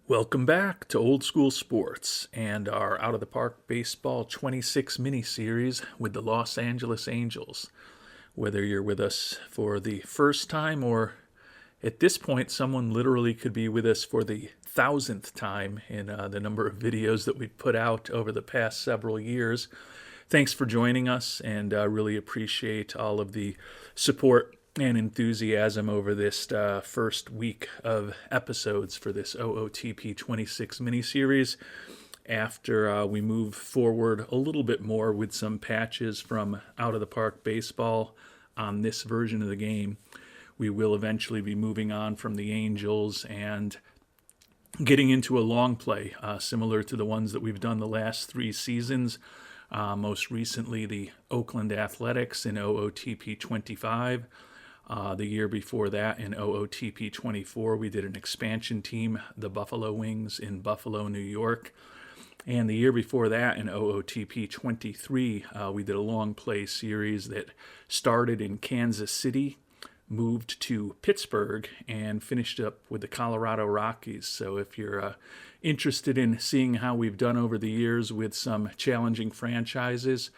Welcome back to Old School Sports and our Out of the Park Baseball 26 mini-series with the Los Angeles Angels. Whether you're with us for the first time or at this point, someone literally could be with us for the 1,000th time in the number of videos that we've put out over the past several years. Thanks for joining us, and really appreciate all of the support and enthusiasm over this first week of episodes for this OOTP 26 miniseries. After we move forward a little bit more with some patches from Out of the Park Baseball on this version of the game, we will eventually be moving on from the Angels and getting into a long play, similar to the ones that we've done the last 3 seasons. Most recently, the Oakland Athletics in OOTP 25. The year before that, in OOTP 24, we did an expansion team, the Buffalo Wings in Buffalo, New York. And the year before that, in OOTP 23, we did a long play series that started in Kansas City, moved to Pittsburgh, and finished up with the Colorado Rockies. So if you're interested in seeing how we've done over the years with some challenging franchises,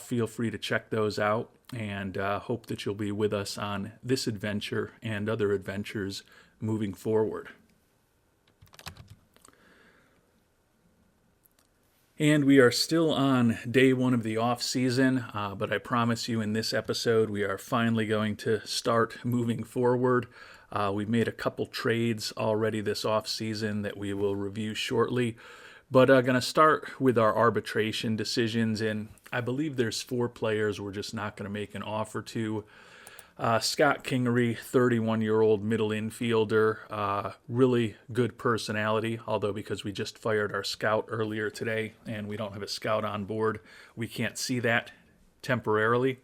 feel free to check those out, and hope that you'll be with us on this adventure and other adventures moving forward. And we are still on day 1 of the off-season, but I promise you in this episode we are finally going to start moving forward. We've made a couple trades already this off-season that we will review shortly, but I'm going to start with our arbitration decisions, and I believe there's 4 players we're just not going to make an offer to. Scott Kingery, 31-year-old middle infielder, really good personality, although because we just fired our scout earlier today and we don't have a scout on board, we can't see that temporarily.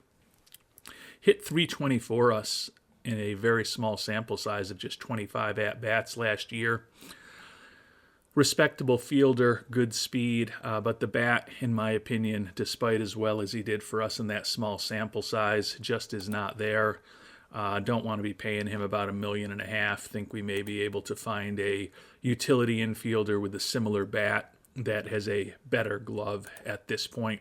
Hit .320 for us in a very small sample size of just 25 at-bats last year. Respectable fielder, good speed, but the bat, in my opinion, despite as well as he did for us in that small sample size, just is not there. Don't want to be paying him about $1.5 million. Think we may be able to find a utility infielder with a similar bat that has a better glove at this point.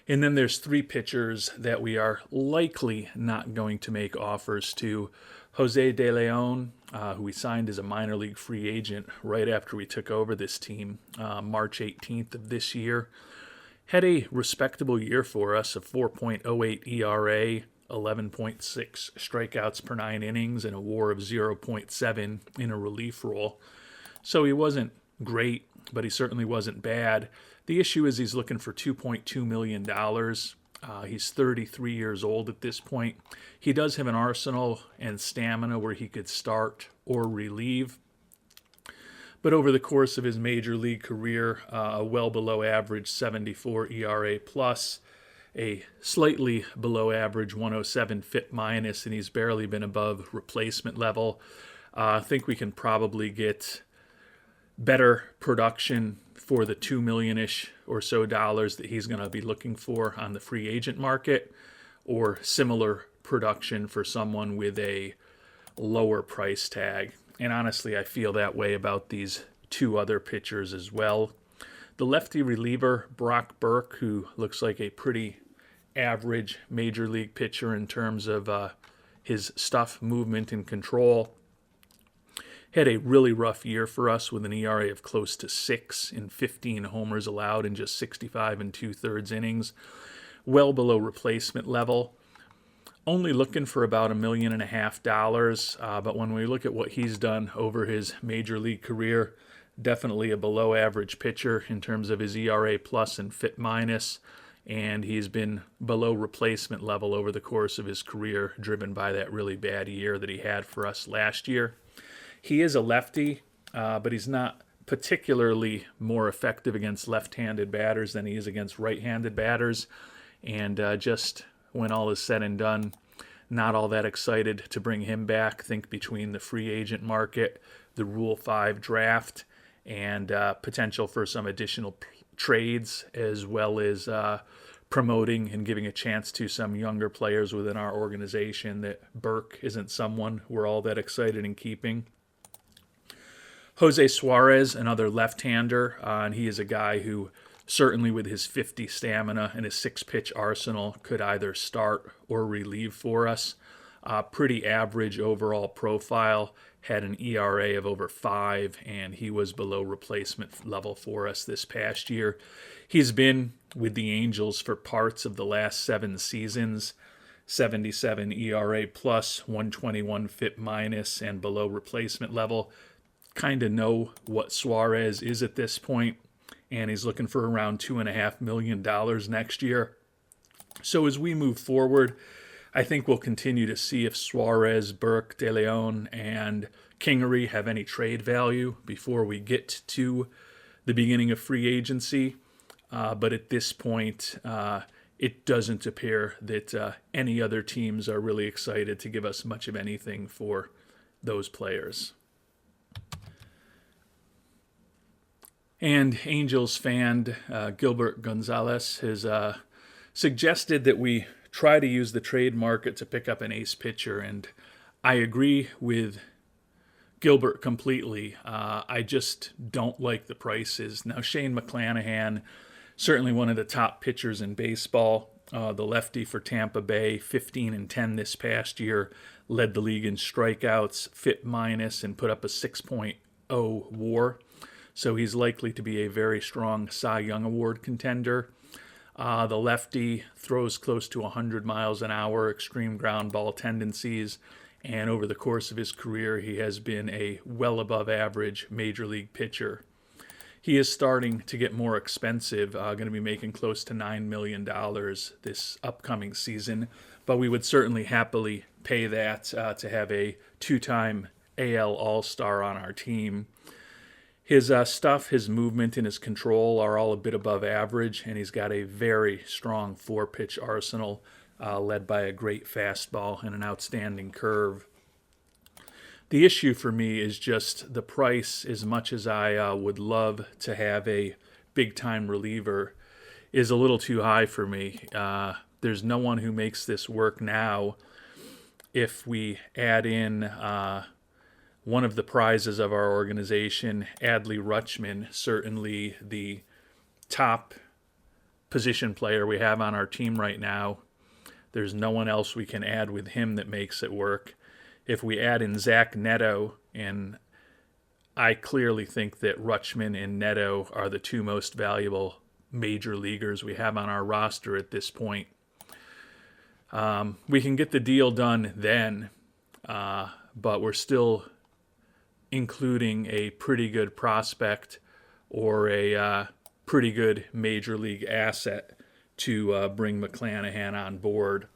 And then there's 3 pitchers that we are likely not going to make offers to. Jose De Leon, who we signed as a minor league free agent right after we took over this team, March 18th of this year. Had a respectable year for us, a 4.08 ERA, 11.6 strikeouts per 9 innings, and a WAR of 0.7 in a relief role. So he wasn't great, but he certainly wasn't bad. The issue is he's looking for $2.2 million. He's 33 years old at this point. He does have an arsenal and stamina where he could start or relieve. But over the course of his major league career, a well below average 74 ERA plus, a slightly below average 107 FIP minus, and he's barely been above replacement level. I think we can probably get better production for the $2 million-ish or so dollars that he's going to be looking for on the free agent market, or similar production for someone with a lower price tag. And honestly, I feel that way about these 2 other pitchers as well. The lefty reliever, Brock Burke, who looks like a pretty average major league pitcher in terms of his stuff, movement, and control, had a really rough year for us with an ERA of close to 6 and 15 homers allowed in just 65 2/3 innings. Well below replacement level. Only looking for about $1.5 million, but when we look at what he's done over his major league career, definitely a below average pitcher in terms of his ERA plus and FIP minus, and he's been below replacement level over the course of his career, driven by that really bad year that he had for us last year. He is a lefty, but he's not particularly more effective against left-handed batters than he is against right-handed batters. And just when all is said and done, not all that excited to bring him back. Think between the free agent market, the Rule 5 draft, and potential for some additional trades, as well as promoting and giving a chance to some younger players within our organization, that Burke isn't someone we're all that excited in keeping. Jose Suarez, another left-hander, and he is a guy who certainly with his 50 stamina and his 6-pitch arsenal could either start or relieve for us. Pretty average overall profile, had an ERA of over 5, and he was below replacement level for us this past year. He's been with the Angels for parts of the last 7 seasons, 77 ERA plus, 121 FIP minus, and below replacement level. Kind of know what Suarez is at this point, and he's looking for around $2.5 million next year. So as we move forward, I think we'll continue to see if Suarez, Burke, De Leon, and Kingery have any trade value before we get to the beginning of free agency. But at this point, it doesn't appear that any other teams are really excited to give us much of anything for those players. And Angels fan Gilbert Gonzalez has suggested that we try to use the trade market to pick up an ace pitcher, and I agree with Gilbert completely. I just don't like the prices. Now, Shane McClanahan, certainly one of the top pitchers in baseball, the lefty for Tampa Bay, 15-10 this past year, led the league in strikeouts, FIP minus, and put up a 6.0 WAR. So he's likely to be a very strong Cy Young Award contender. The lefty throws close to 100 miles an hour, extreme ground ball tendencies, and over the course of his career, he has been a well above average major league pitcher. He is starting to get more expensive, going to be making close to $9 million this upcoming season, but we would certainly happily pay that to have a 2-time AL All-Star on our team. His stuff, his movement, and his control are all a bit above average, and he's got a very strong 4-pitch arsenal led by a great fastball and an outstanding curve. The issue for me is just the price. As much as I would love to have a big-time reliever, is a little too high for me. There's no one who makes this work now. If we add in one of the prizes of our organization, Adley Rutschman, certainly the top position player we have on our team right now. There's no one else we can add with him that makes it work. If we add in Zach Neto, and I clearly think that Rutschman and Neto are the 2 most valuable major leaguers we have on our roster at this point. We can get the deal done then, but we're still including a pretty good prospect or a pretty good major league asset to bring McClanahan on board.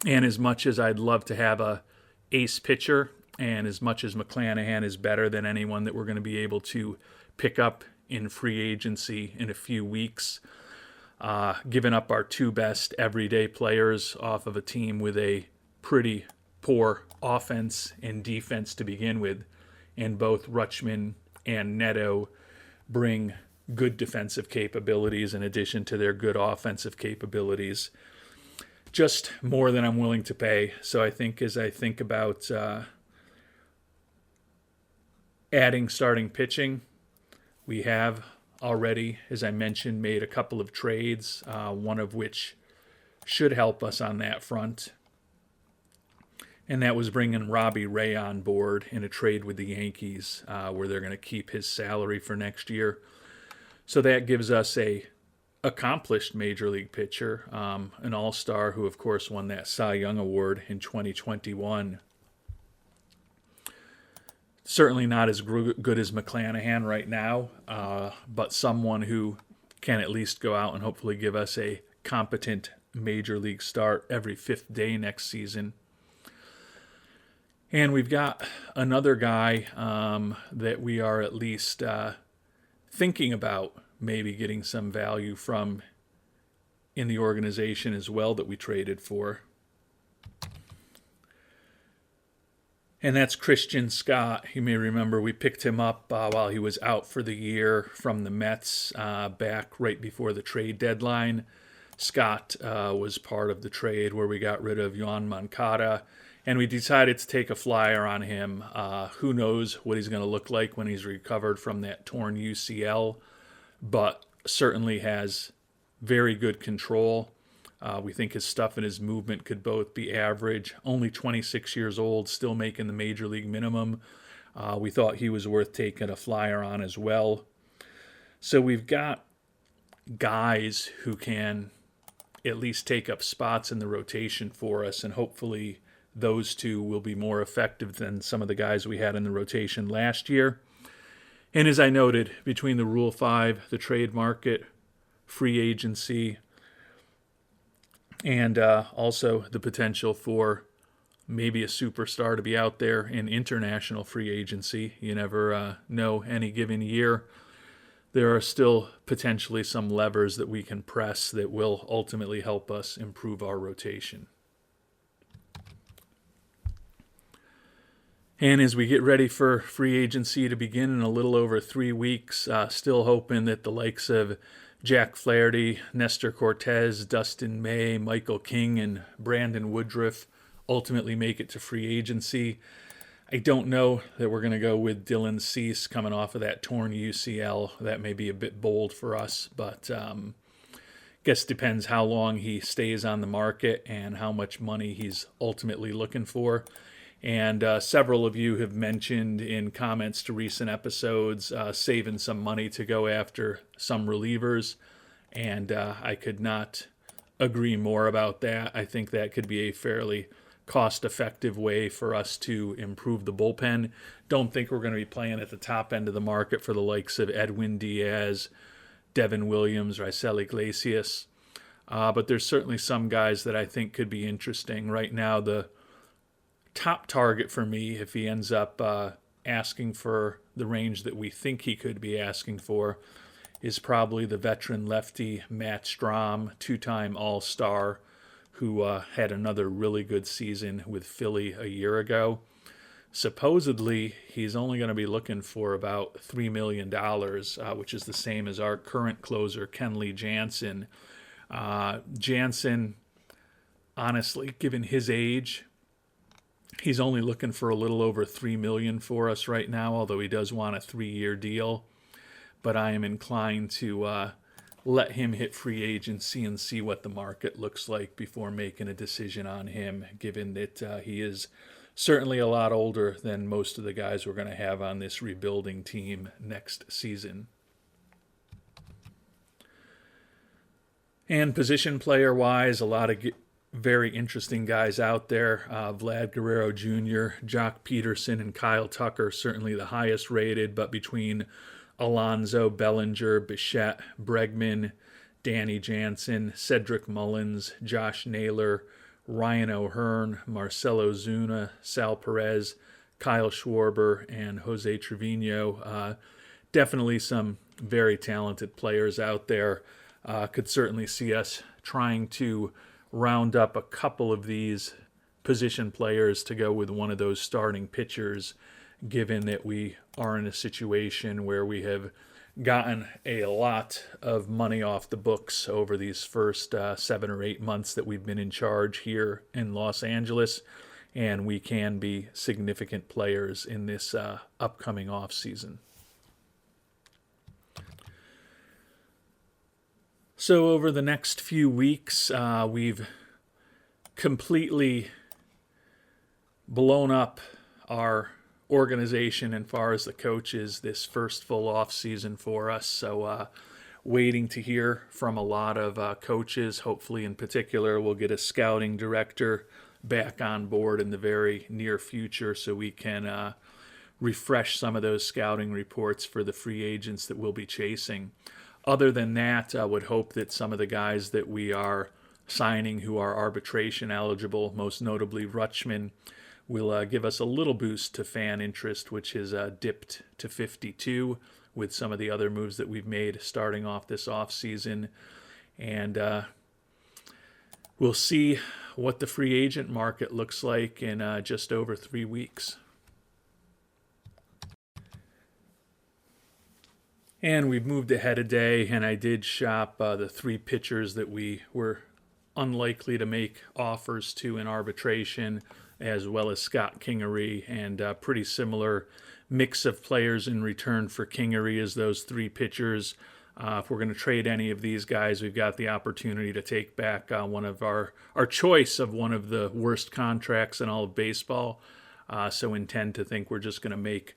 And as much as I'd love to have a ace pitcher, and as much as McClanahan is better than anyone that we're going to be able to pick up in free agency in a few weeks, giving up our 2 best everyday players off of a team with a pretty poor offense and defense to begin with, and both Rutschman and Neto bring good defensive capabilities in addition to their good offensive capabilities. Just more than I'm willing to pay. So I think as I think about adding starting pitching, we have already, as I mentioned, made a couple of trades, one of which should help us on that front. And that was bringing Robbie Ray on board in a trade with the Yankees, where they're going to keep his salary for next year. So that gives us a accomplished major league pitcher, an all-star who, of course, won that Cy Young Award in 2021. Certainly not as good as McClanahan right now, but someone who can at least go out and hopefully give us a competent major league start every 5th day next season. And we've got another guy that we are at least thinking about maybe getting some value from in the organization as well that we traded for. And that's Christian Scott. You may remember we picked him up while he was out for the year from the Mets back right before the trade deadline. Scott was part of the trade where we got rid of Yoan Moncada and we decided to take a flyer on him. Who knows what he's going to look like when he's recovered from that torn UCL, but certainly has very good control. We think his stuff and his movement could both be average. Only 26 years old, still making the major league minimum. We thought he was worth taking a flyer on as well. So we've got guys who can at least take up spots in the rotation for us, and hopefully those two will be more effective than some of the guys we had in the rotation last year. And as I noted, between the Rule 5, the trade market, free agency, and also the potential for maybe a superstar to be out there in international free agency, you never know any given year, there are still potentially some levers that we can press that will ultimately help us improve our rotation. And as we get ready for free agency to begin in a little over 3 weeks, still hoping that the likes of Jack Flaherty, Nestor Cortez, Dustin May, Michael King, and Brandon Woodruff ultimately make it to free agency. I don't know that we're going to go with Dylan Cease coming off of that torn UCL. That may be a bit bold for us, but guess depends how long he stays on the market and how much money he's ultimately looking for. And several of you have mentioned in comments to recent episodes saving some money to go after some relievers, and I could not agree more about that. I think that could be a fairly cost-effective way for us to improve the bullpen. Don't think we're going to be playing at the top end of the market for the likes of Edwin Diaz, Devin Williams, Raisel Iglesias, but there's certainly some guys that I think could be interesting. Right now, the top target for me, if he ends up asking for the range that we think he could be asking for, is probably the veteran lefty Matt Strom, two-time All-Star, who had another really good season with Philly a year ago. Supposedly, he's only going to be looking for about $3 million, which is the same as our current closer, Kenley Jansen. Jansen, honestly, given his age, he's only looking for a little over $3 million for us right now, although he does want a 3-year deal. But I am inclined to let him hit free agency and see what the market looks like before making a decision on him, given that he is certainly a lot older than most of the guys we're going to have on this rebuilding team next season. And position player-wise, a lot of very interesting guys out there. Vlad Guerrero Jr., Jock Peterson, and Kyle Tucker, certainly the highest rated, but between Alonso, Bellinger, Bichette, Bregman, Danny Jansen, Cedric Mullins, Josh Naylor, Ryan O'Hearn, Marcelo Zuna, Sal Perez, Kyle Schwarber, and Jose Trevino. Definitely some very talented players out there. Could certainly see us trying to round up a couple of these position players to go with one of those starting pitchers, given that we are in a situation where we have gotten a lot of money off the books over these first 7 or 8 months that we've been in charge here in Los Angeles, and we can be significant players in this upcoming offseason. So over the next few weeks, we've completely blown up our organization as far as the coaches this first full off season for us. So waiting to hear from a lot of coaches. Hopefully in particular we'll get a scouting director back on board in the very near future so we can refresh some of those scouting reports for the free agents that we'll be chasing. Other than that, I would hope that some of the guys that we are signing who are arbitration eligible, most notably Rutschman, will give us a little boost to fan interest, which has dipped to 52 with some of the other moves that we've made starting off this offseason. And we'll see what the free agent market looks like in just over 3 weeks. And we've moved ahead a day, and I did shop the 3 pitchers that we were unlikely to make offers to in arbitration. as well as Scott Kingery, and pretty similar mix of players in return for Kingery as those three pitchers. If we're going to trade any of these guys, we've got the opportunity to take back one of our choice of one of the worst contracts in all of baseball. So intend to think we're just going to make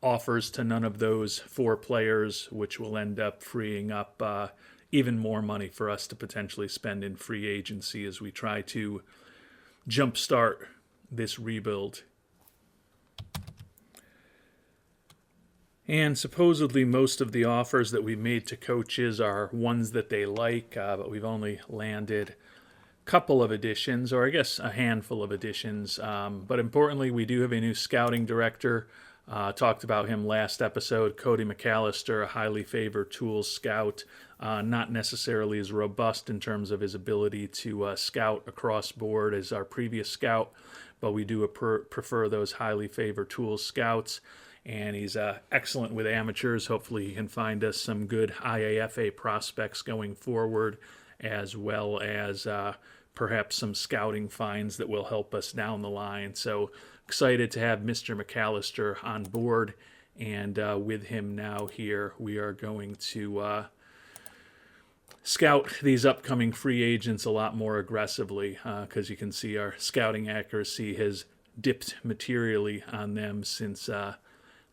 offers to none of those four players, which will end up freeing up even more money for us to potentially spend in free agency as we try to jumpstart this rebuild. And supposedly most of the offers that we made to coaches are ones that they like, but we've only landed a couple of additions, or I guess a handful of additions. But importantly, we do have a new scouting director. Talked about him last episode, Cody McAllister, a highly favored tools scout, not necessarily as robust in terms of his ability to scout across board as our previous scout, but we do prefer those highly favored tools scouts. And he's excellent with amateurs. Hopefully he can find us some good IAFA prospects going forward, as well as perhaps some scouting finds that will help us down the line. So excited to have Mr. McAllister on board. And with him now here, we are going to scout these upcoming free agents a lot more aggressively, because you can see our scouting accuracy has dipped materially on them since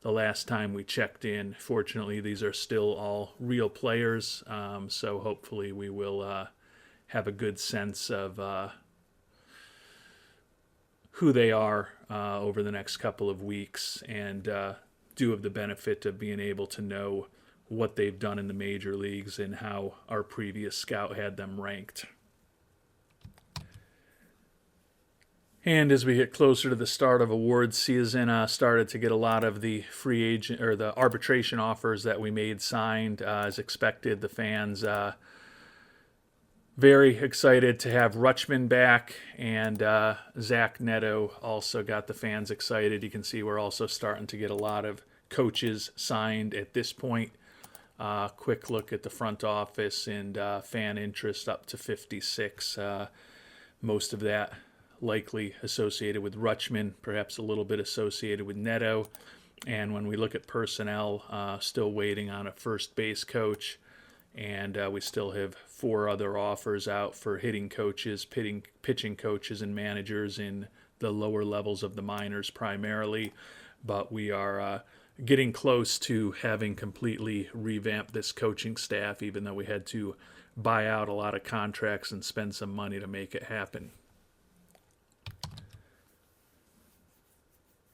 the last time we checked in. Fortunately, these are still all real players, so hopefully we will have a good sense of who they are over the next couple of weeks, and do have the benefit of being able to know what they've done in the major leagues and how our previous scout had them ranked. And as we get closer to the start of awards season, started to get a lot of the free agent or the arbitration offers that we made signed. As expected, the fans very excited to have Rutschman back, and Zach Neto also got the fans excited. You can see we're also starting to get a lot of coaches signed at this point. Quick look at the front office and fan interest up to 56. Most of that likely associated with Rutschman, perhaps a little bit associated with Neto. And when we look at personnel, still waiting on a first base coach, and we still have 4 other offers out for hitting coaches, pitching coaches, and managers in the lower levels of the minors primarily. But we are getting close to having completely revamped this coaching staff, even though we had to buy out a lot of contracts and spend some money to make it happen.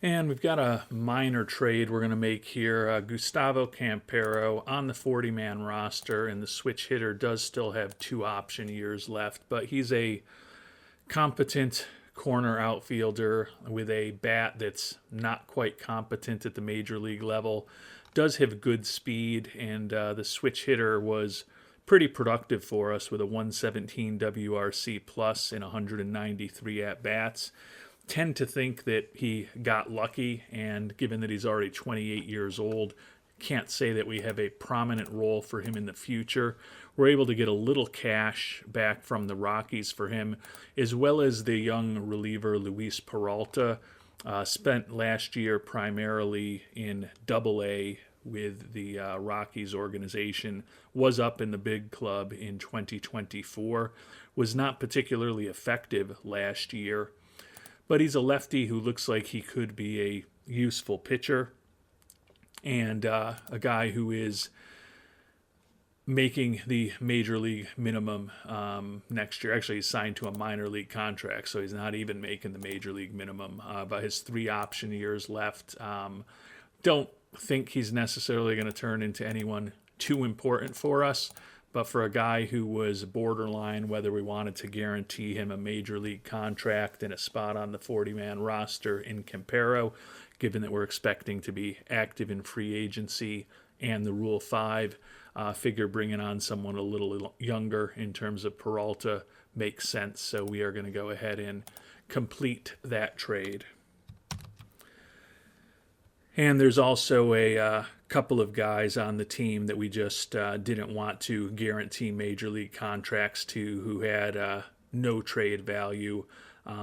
And we've got a minor trade we're going to make here. Gustavo Campero on the 40-man roster, and the switch hitter does still have 2 option years left, but he's a competent corner outfielder with a bat that's not quite competent at the major league level. Does have good speed, and the switch hitter was pretty productive for us with a 117 WRC plus in 193 at-bats. Tend to think that he got lucky, and given that he's already 28 years old, can't say that we have a prominent role for him in the future. We're able to get a little cash back from the Rockies for him, as well as the young reliever Luis Peralta. Spent last year primarily in Double-A with the Rockies organization, was up in the big club in 2024, was not particularly effective last year. But he's a lefty who looks like he could be a useful pitcher, and a guy who is making the major league minimum next year. Actually, he's signed to a minor league contract, so he's not even making the major league minimum. But his 3 option years left. Don't think he's necessarily going to turn into anyone too important for us. But for a guy who was borderline whether we wanted to guarantee him a major league contract and a spot on the 40-man roster in Campero, given that we're expecting to be active in free agency and the Rule 5, figure bringing on someone a little younger in terms of Peralta makes sense. So we are going to go ahead and complete that trade. And there's also a couple of guys on the team that we just didn't want to guarantee major league contracts to, who had no trade value.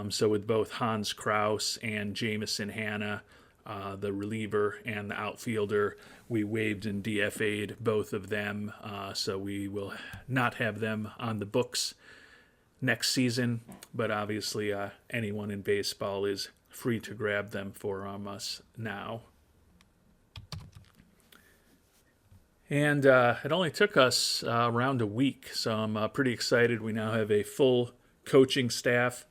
So with both Hans Kraus and Jamison Hanna, the reliever and the outfielder, we waived and DFA'd both of them. So we will not have them on the books next season, but obviously anyone in baseball is free to grab them for us now. And it only took us around a week, so I'm pretty excited. We now have a full coaching staff.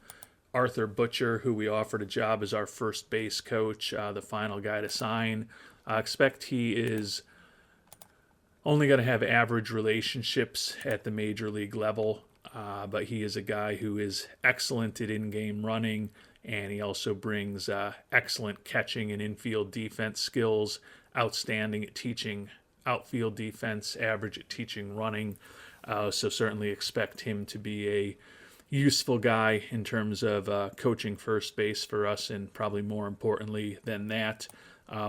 Arthur Butcher, who we offered a job as our first base coach, the final guy to sign. I expect he is only going to have average relationships at the major league level, but he is a guy who is excellent at in-game running, and he also brings excellent catching and infield defense skills, outstanding at teaching outfield defense, average at teaching running. So certainly expect him to be a useful guy in terms of coaching first base for us, and probably more importantly than that,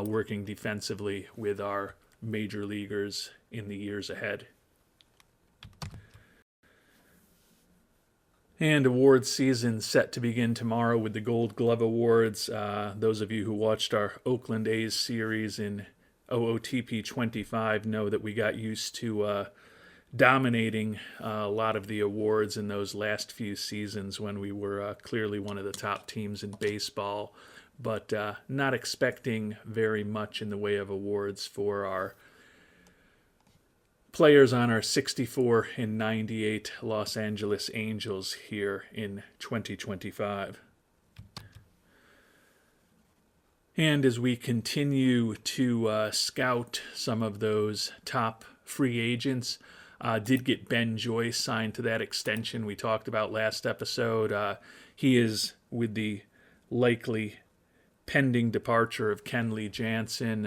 working defensively with our major leaguers in the years ahead. And awards season set to begin tomorrow with the Gold Glove Awards. Those of you who watched our Oakland A's series in OOTP 25 know that we got used to dominating a lot of the awards in those last few seasons when we were clearly one of the top teams in baseball, but not expecting very much in the way of awards for our players on our 64 and 98 Los Angeles Angels here in 2025. And as we continue to scout some of those top free agents, did get Ben Joyce signed to that extension we talked about last episode. He is, with the likely pending departure of Kenley Jansen,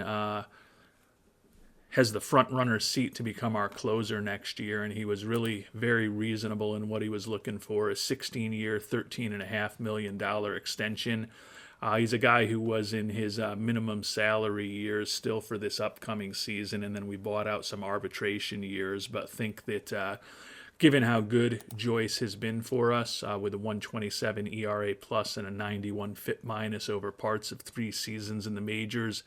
has the front runner seat to become our closer next year, and he was really very reasonable in what he was looking for, a 16-year, $13.5 million extension. He's a guy who was in his minimum salary years still for this upcoming season, and then we bought out some arbitration years, but think that given how good Joyce has been for us with a 127 ERA plus and a 91 FIP minus over parts of 3 seasons in the majors,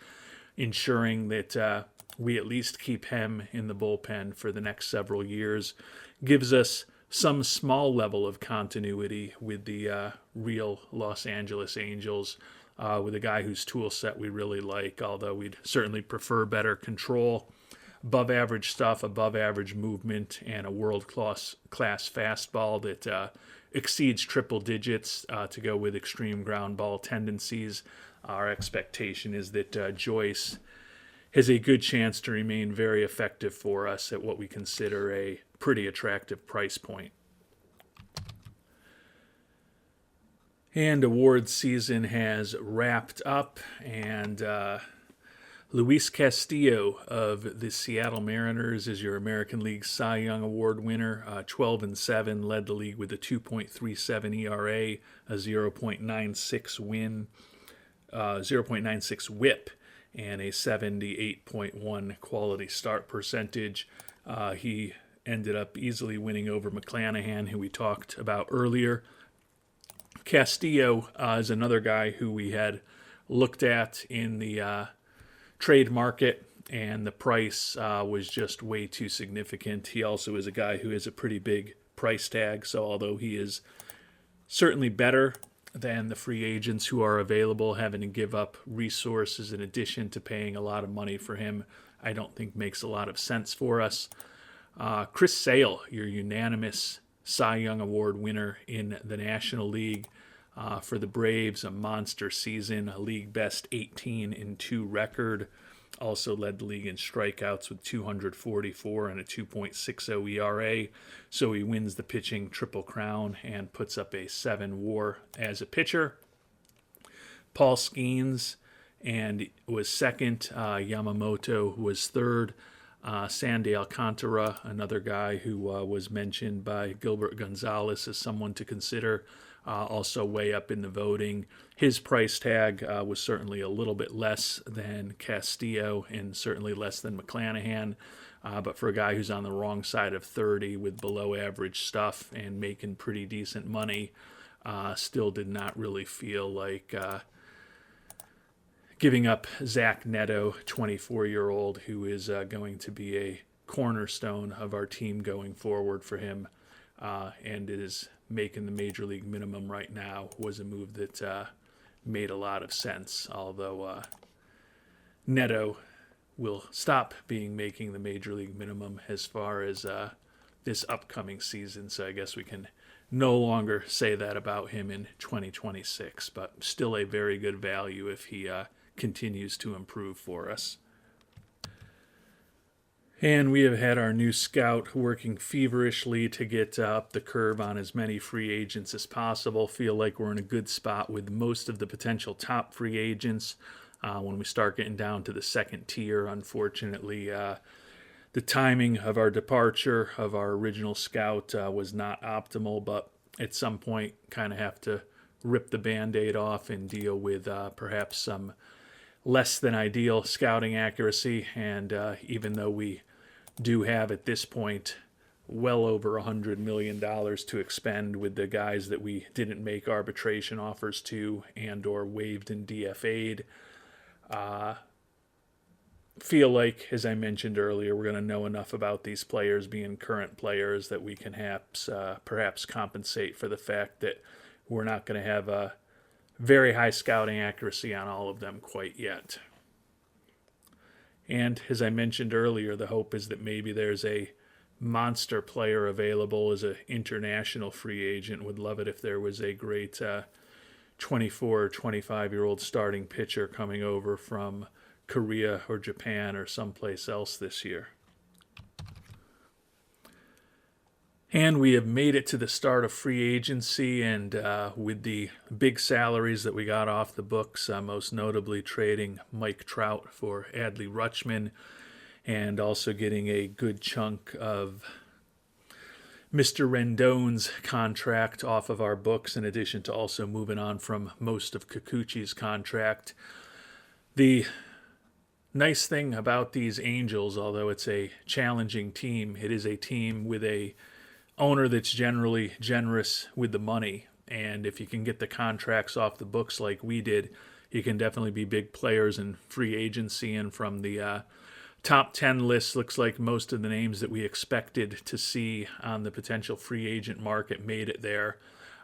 ensuring that we at least keep him in the bullpen for the next several years, gives us some small level of continuity with the real Los Angeles Angels, with a guy whose tool set we really like, although we'd certainly prefer better control, above average stuff, above average movement, and a world-class fastball that exceeds triple digits to go with extreme ground ball tendencies. Our expectation is that Joyce has a good chance to remain very effective for us at what we consider a pretty attractive price point. And awards season has wrapped up, and Luis Castillo of the Seattle Mariners is your American League Cy Young Award winner. 12-7, led the league with a 2.37 ERA, a 0.96 win, 0.96 WHIP, and a 78.1 quality start percentage. He ended up easily winning over McClanahan, who we talked about earlier. Castillo is another guy who we had looked at in the trade market, and the price was just way too significant. He also is a guy who has a pretty big price tag, so although he is certainly better than the free agents who are available, having to give up resources in addition to paying a lot of money for him, I don't think makes a lot of sense for us. Chris Sale, your unanimous Cy Young Award winner in the National League for the Braves, a monster season, a league best 18-2 record. Also led the league in strikeouts with 244 and a 2.60 ERA. So he wins the pitching Triple Crown and puts up a 7 WAR as a pitcher. Paul Skeens and was second. Yamamoto was third. Sandy Alcantara, another guy who was mentioned by Gilbert Gonzalez as someone to consider, also way up in the voting. His price tag was certainly a little bit less than Castillo and certainly less than McClanahan, but for a guy who's on the wrong side of 30 with below average stuff and making pretty decent money, Still did not really feel like giving up Zach Neto, 24-year-old, who is going to be a cornerstone of our team going forward for him, and is making the major league minimum right now, was a move that made a lot of sense, although Neto will stop making the major league minimum as far as this upcoming season, so I guess we can no longer say that about him in 2026, but still a very good value if he continues to improve for us. And we have had our new scout working feverishly to get up the curve on as many free agents as possible. Feel like we're in a good spot with most of the potential top free agents. When we start getting down to the second tier, unfortunately, the timing of our departure of our original scout was not optimal, but at some point kind of have to rip the Band-Aid off and deal with perhaps some less than ideal scouting accuracy. And even though we do have at this point well over $100 million to expend with the guys that we didn't make arbitration offers to and or waived and DFA'd, feel like, as I mentioned earlier, we're going to know enough about these players being current players that we can perhaps compensate for the fact that we're not going to have a very high scouting accuracy on all of them quite yet. And as I mentioned earlier, the hope is that maybe there's a monster player available as an international free agent. Would love it if there was a great 24 or 25-year-old starting pitcher coming over from Korea or Japan or someplace else this year. And we have made it to the start of free agency, and with the big salaries that we got off the books, most notably trading Mike Trout for Adley Rutschman, and also getting a good chunk of Mr. Rendon's contract off of our books, in addition to also moving on from most of Kikuchi's contract. The nice thing about these Angels, although it's a challenging team, it is a team with a owner that's generally generous with the money, and if you can get the contracts off the books like we did, you can definitely be big players in free agency. And from the top 10 list, looks like most of the names that we expected to see on the potential free agent market made it there.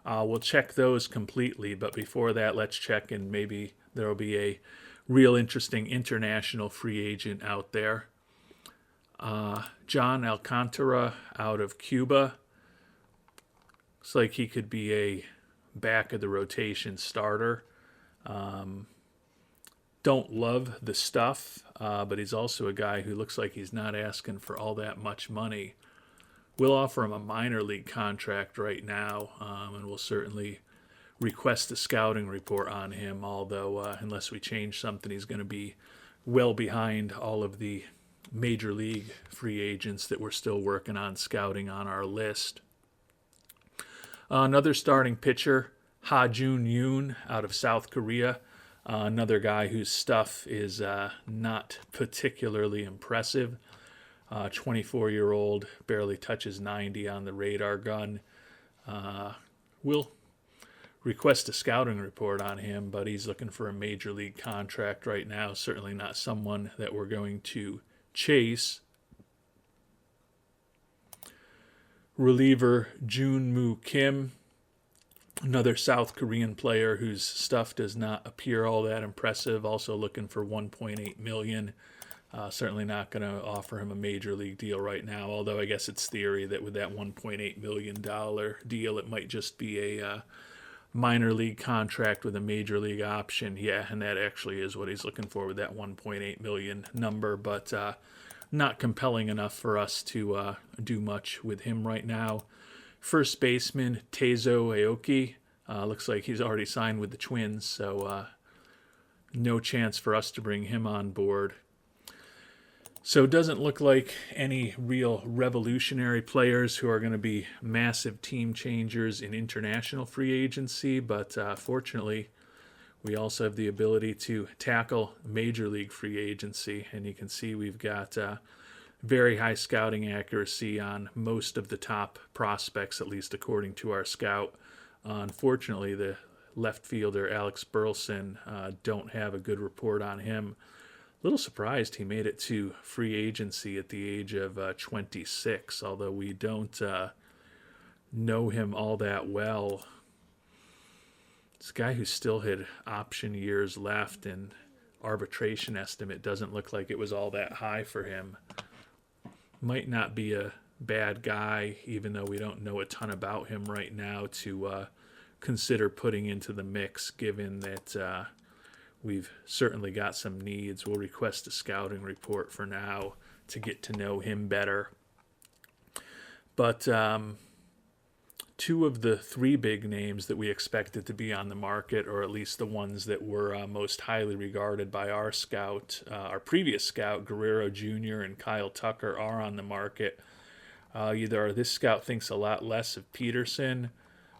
We'll check those completely, but before that, let's check, and maybe there will be a real interesting international free agent out there. John Alcantara out of Cuba. Looks like he could be a back of the rotation starter. Don't love the stuff, but he's also a guy who looks like he's not asking for all that much money. We'll offer him a minor league contract right now, and we'll certainly request a scouting report on him, although unless we change something, he's going to be well behind all of the major league free agents that we're still working on scouting on our list. Another starting pitcher, Ha-Jun Yoon out of South Korea. Another guy whose stuff is not particularly impressive. 24-year-old, barely touches 90 on the radar gun. We'll request a scouting report on him, but he's looking for a major league contract right now. Certainly not someone that we're going to chase. Reliever Jun-Moo Kim, another South Korean player whose stuff does not appear all that impressive, also looking for $1.8 million. Certainly not going to offer him a major league deal right now, although I guess it's theory that with that $1.8 million deal, it might just be a minor league contract with a major league option. Yeah, and that actually is what he's looking for with that $1.8 million number, but not compelling enough for us to do much with him right now. First baseman Teizo Aoki, looks like he's already signed with the Twins, so no chance for us to bring him on board. So it doesn't look like any real revolutionary players who are going to be massive team changers in international free agency, but fortunately, we also have the ability to tackle major league free agency, and you can see we've got very high scouting accuracy on most of the top prospects, at least according to our scout. Unfortunately, the left fielder Alex Burleson, don't have a good report on him. A little surprised he made it to free agency at the age of 26, although we don't know him all that well. This guy who still had option years left, and arbitration estimate doesn't look like it was all that high for him. Might not be a bad guy, even though we don't know a ton about him right now, to consider putting into the mix, given that we've certainly got some needs. We'll request a scouting report for now to get to know him better. But two of the three big names that we expected to be on the market, or at least the ones that were most highly regarded by our scout, our previous scout, Guerrero Jr. and Kyle Tucker, are on the market. Either this scout thinks a lot less of Peterson,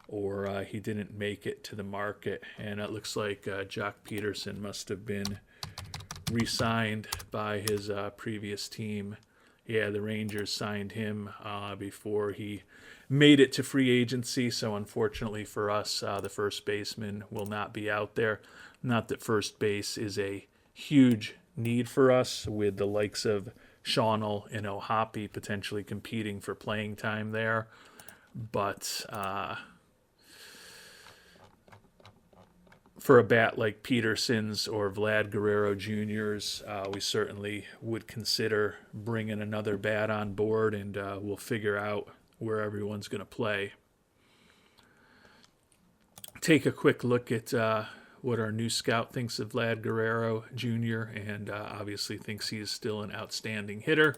or he didn't make it to the market. And it looks like Jock Peterson must have been re-signed by his previous team. Yeah, the Rangers signed him before he made it to free agency. So unfortunately for us, the first baseman will not be out there. Not that first base is a huge need for us, with the likes of Shawnell and O'Hoppe potentially competing for playing time there. But for a bat like Peterson's or Vlad Guerrero Jr.'s, we certainly would consider bringing another bat on board, and we'll figure out where everyone's going to play. Take a quick look at what our new scout thinks of Vlad Guerrero Jr., and obviously thinks he is still an outstanding hitter.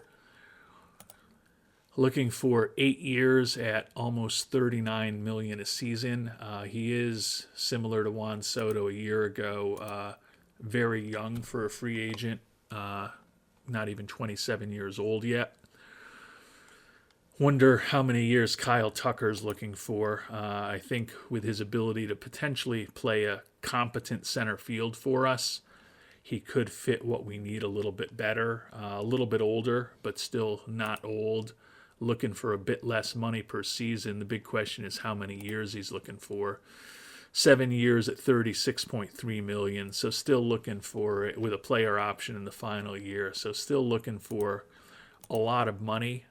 Looking for 8 years at almost $39 million a season. He is similar to Juan Soto a year ago, very young for a free agent, not even 27 years old yet. Wonder how many years Kyle Tucker's looking for. I think with his ability to potentially play a competent center field for us, he could fit what we need a little bit better. A little bit older, but still not old. Looking for a bit less money per season. The big question is how many years he's looking for. 7 years at $36.3 million. So still looking for it with a player option in the final year. So still looking for a lot of money.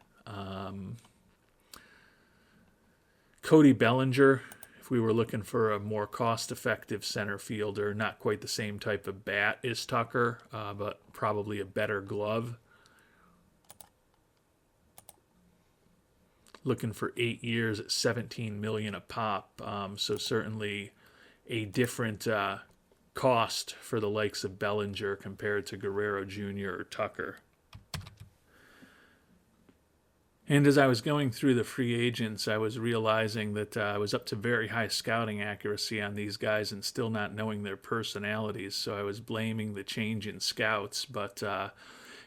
Cody Bellinger, if we were looking for a more cost-effective center fielder, not quite the same type of bat as Tucker, but probably a better glove. Looking for 8 years at $17 million a pop. So certainly a different cost for the likes of Bellinger compared to Guerrero Jr. or Tucker. And as I was going through the free agents, I was realizing that I was up to very high scouting accuracy on these guys and still not knowing their personalities. So I was blaming the change in scouts, but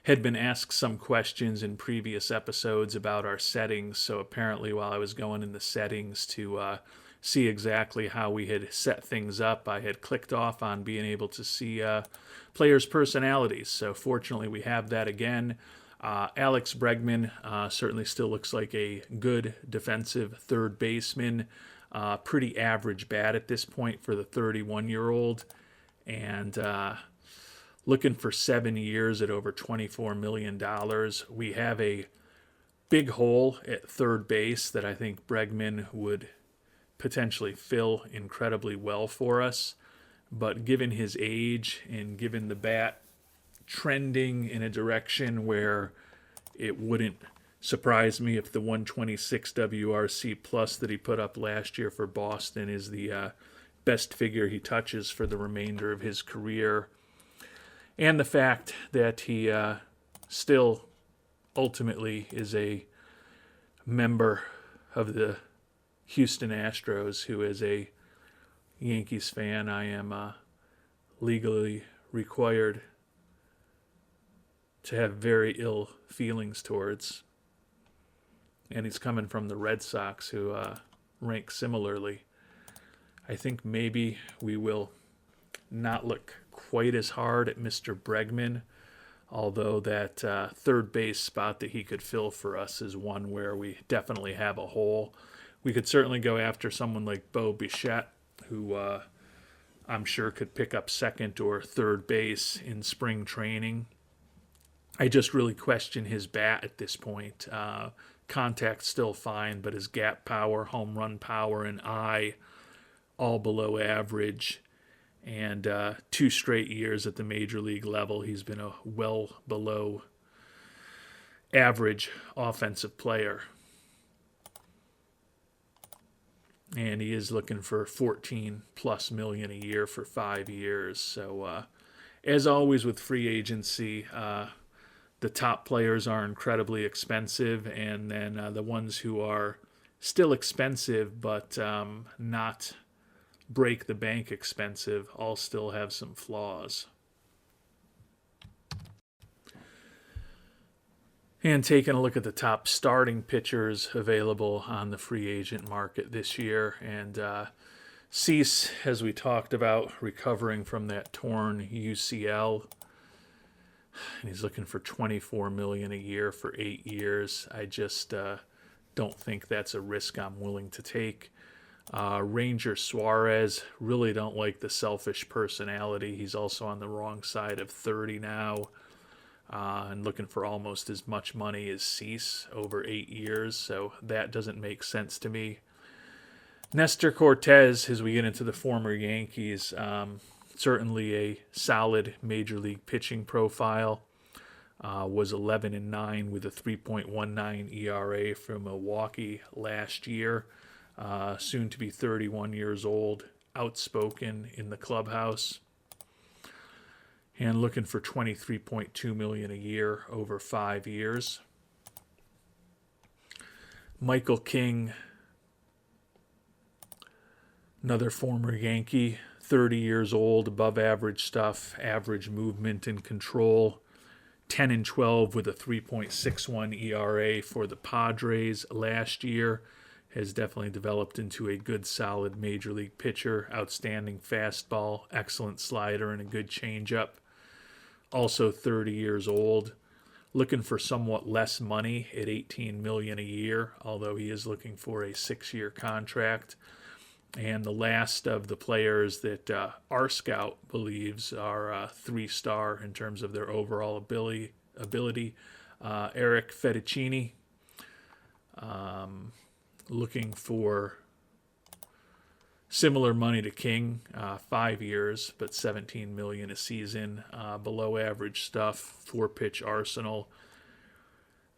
had been asked some questions in previous episodes about our settings. So apparently while I was going in the settings to see exactly how we had set things up, I had clicked off on being able to see players' personalities. So fortunately we have that again. Alex Bregman certainly still looks like a good defensive third baseman. Pretty average bat at this point for the 31-year-old. And looking for 7 years at over $24 million. We have a big hole at third base that I think Bregman would potentially fill incredibly well for us. But given his age and given the bat trending in a direction where it wouldn't surprise me if the 126 WRC plus that he put up last year for Boston is the best figure he touches for the remainder of his career. And the fact that he still ultimately is a member of the Houston Astros, who is a Yankees fan I am legally required to have very ill feelings towards. And he's coming from the Red Sox, who rank similarly. I think maybe we will not look quite as hard at Mr. Bregman, although that third base spot that he could fill for us is one where we definitely have a hole. We could certainly go after someone like Bo Bichette, who I'm sure could pick up second or third base in spring training. I just really question his bat at this point. Contact's still fine, but his gap power, home run power, and eye all below average. And 2 straight years at the major league level, he's been a well below average offensive player. And he is looking for 14 plus million a year for 5 years. So as always with free agency, the top players are incredibly expensive, and then the ones who are still expensive but not break the bank expensive all still have some flaws. And taking a look at the top starting pitchers available on the free agent market this year, and Cease, as we talked about, recovering from that torn UCL, and he's looking for $24 million a year for 8 years. I just don't think that's a risk I'm willing to take. Ranger Suarez, really don't like the selfish personality. He's also on the wrong side of 30 now, and looking for almost as much money as Cease over 8 years, so that doesn't make sense to me. Nestor Cortez, as we get into the former Yankees, certainly a solid major league pitching profile. Was 11-9 with a 3.19 ERA from Milwaukee last year. Soon to be 31 years old, outspoken in the clubhouse, and looking for $23.2 million a year over 5 years. Michael King, another former Yankee, 30 years old, above average stuff, average movement and control, 10-12 with a 3.61 ERA for the Padres last year. Has definitely developed into a good, solid major league pitcher. Outstanding fastball, excellent slider, and a good changeup. Also 30 years old. Looking for somewhat less money at $18 million a year, although he is looking for a 6-year contract. And the last of the players that our scout believes are 3-star in terms of their overall ability. Eric Fettuccini. Looking for similar money to King, 5 years, but $17 million a season. Below average stuff, 4-pitch arsenal.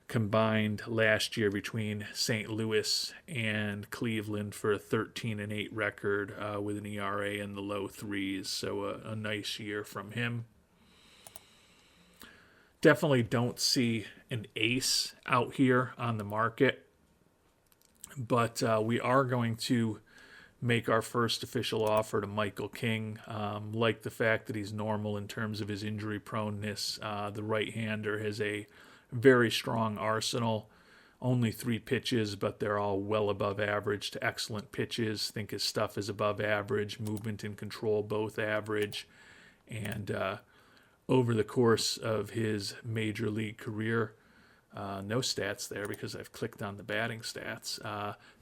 Combined last year between St. Louis and Cleveland for a 13-8 record with an ERA in the low 3s. So a nice year from him. Definitely don't see an ace out here on the market. But we are going to make our first official offer to Michael King. Like the fact that he's normal in terms of his injury proneness. The right-hander has a very strong arsenal. Only 3 pitches, but they're all well above average to excellent pitches. Think his stuff is above average. Movement and control, both average. And over the course of his major league career, no stats there because I've clicked on the batting stats.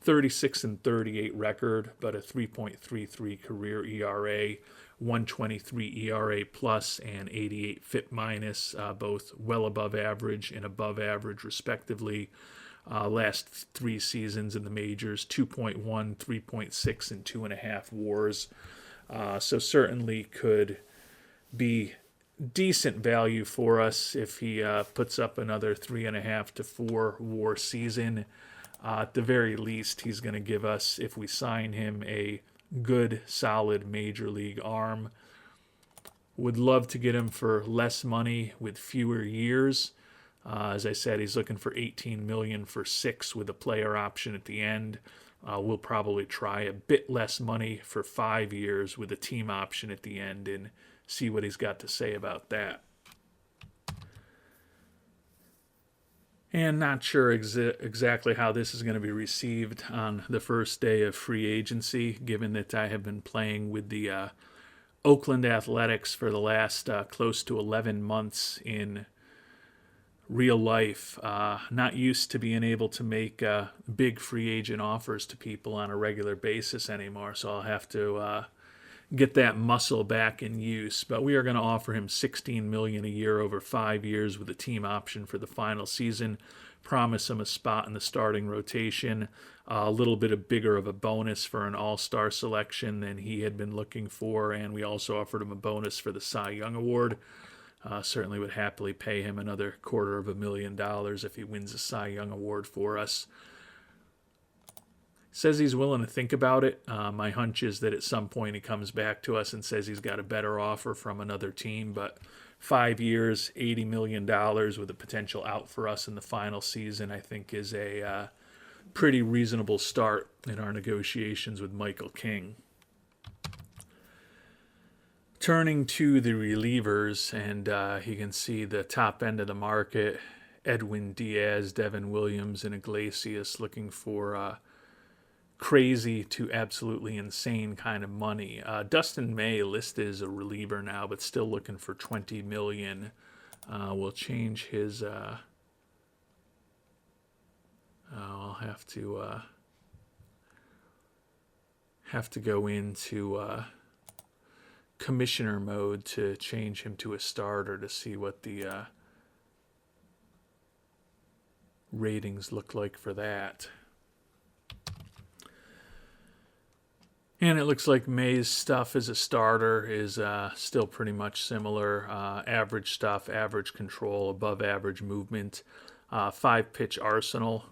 36-38 record, but a 3.33 career ERA, 123 ERA plus, and 88 FIP minus, both well above average and above average respectively. Last 3 seasons in the majors, 2.1, 3.6, and 2.5 WARs. So certainly could be decent value for us if he puts up another 3.5 to 4 WAR season. At the very least, he's going to give us, if we sign him, a good, solid major league arm. Would love to get him for less money with fewer years. As I said, he's looking for $18 million for 6 with a player option at the end. We'll probably try a bit less money for 5 years with a team option at the end and see what he's got to say about that. And not sure exactly how this is going to be received on the first day of free agency, given that I have been playing with the Oakland Athletics for the last close to 11 months in real life. Not used to being able to make big free agent offers to people on a regular basis anymore, so I'll have to get that muscle back in use. But we are going to offer him $16 million a year over 5 years with a team option for the final season. Promise him a spot in the starting rotation, a little bit bigger of a bonus for an all-star selection than he had been looking for, and we also offered him a bonus for the Cy Young Award. Certainly would happily pay him another $250,000 if he wins the Cy Young Award for us. Says he's willing to think about it. My hunch is that at some point he comes back to us and says he's got a better offer from another team, but 5 years, $80 million with a potential out for us in the final season, I think is a pretty reasonable start in our negotiations with Michael King. Turning to the relievers, and you can see the top end of the market, Edwin Diaz, Devin Williams, and Iglesias looking for crazy to absolutely insane kind of money. Dustin May listed as a reliever now, but still looking for $20 million. We'll change his... I'll have to go into commissioner mode to change him to a starter to see what the ratings look like for that. And it looks like May's stuff as a starter is still pretty much similar. Average stuff, average control, above average movement, 5-pitch arsenal,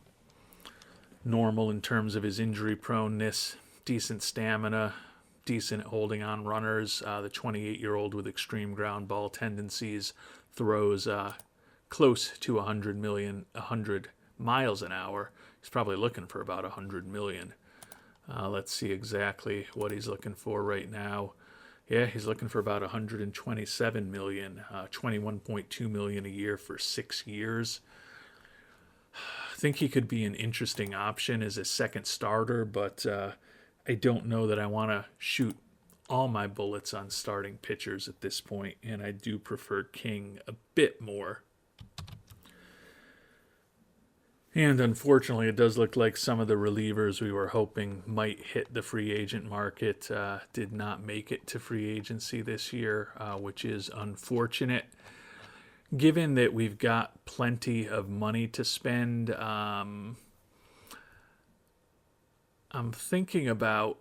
normal in terms of his injury proneness, decent stamina, decent holding on runners. The 28-year-old with extreme ground ball tendencies throws close to 100 miles an hour. He's probably looking for about 100 million. Let's see exactly what he's looking for right now. Yeah, he's looking for about 127 million, 21.2 million a year for 6 years. I think he could be an interesting option as a second starter, but I don't know that I want to shoot all my bullets on starting pitchers at this point, and I do prefer King a bit more. And unfortunately, it does look like some of the relievers we were hoping might hit the free agent market did not make it to free agency this year, which is unfortunate. Given that we've got plenty of money to spend, I'm thinking about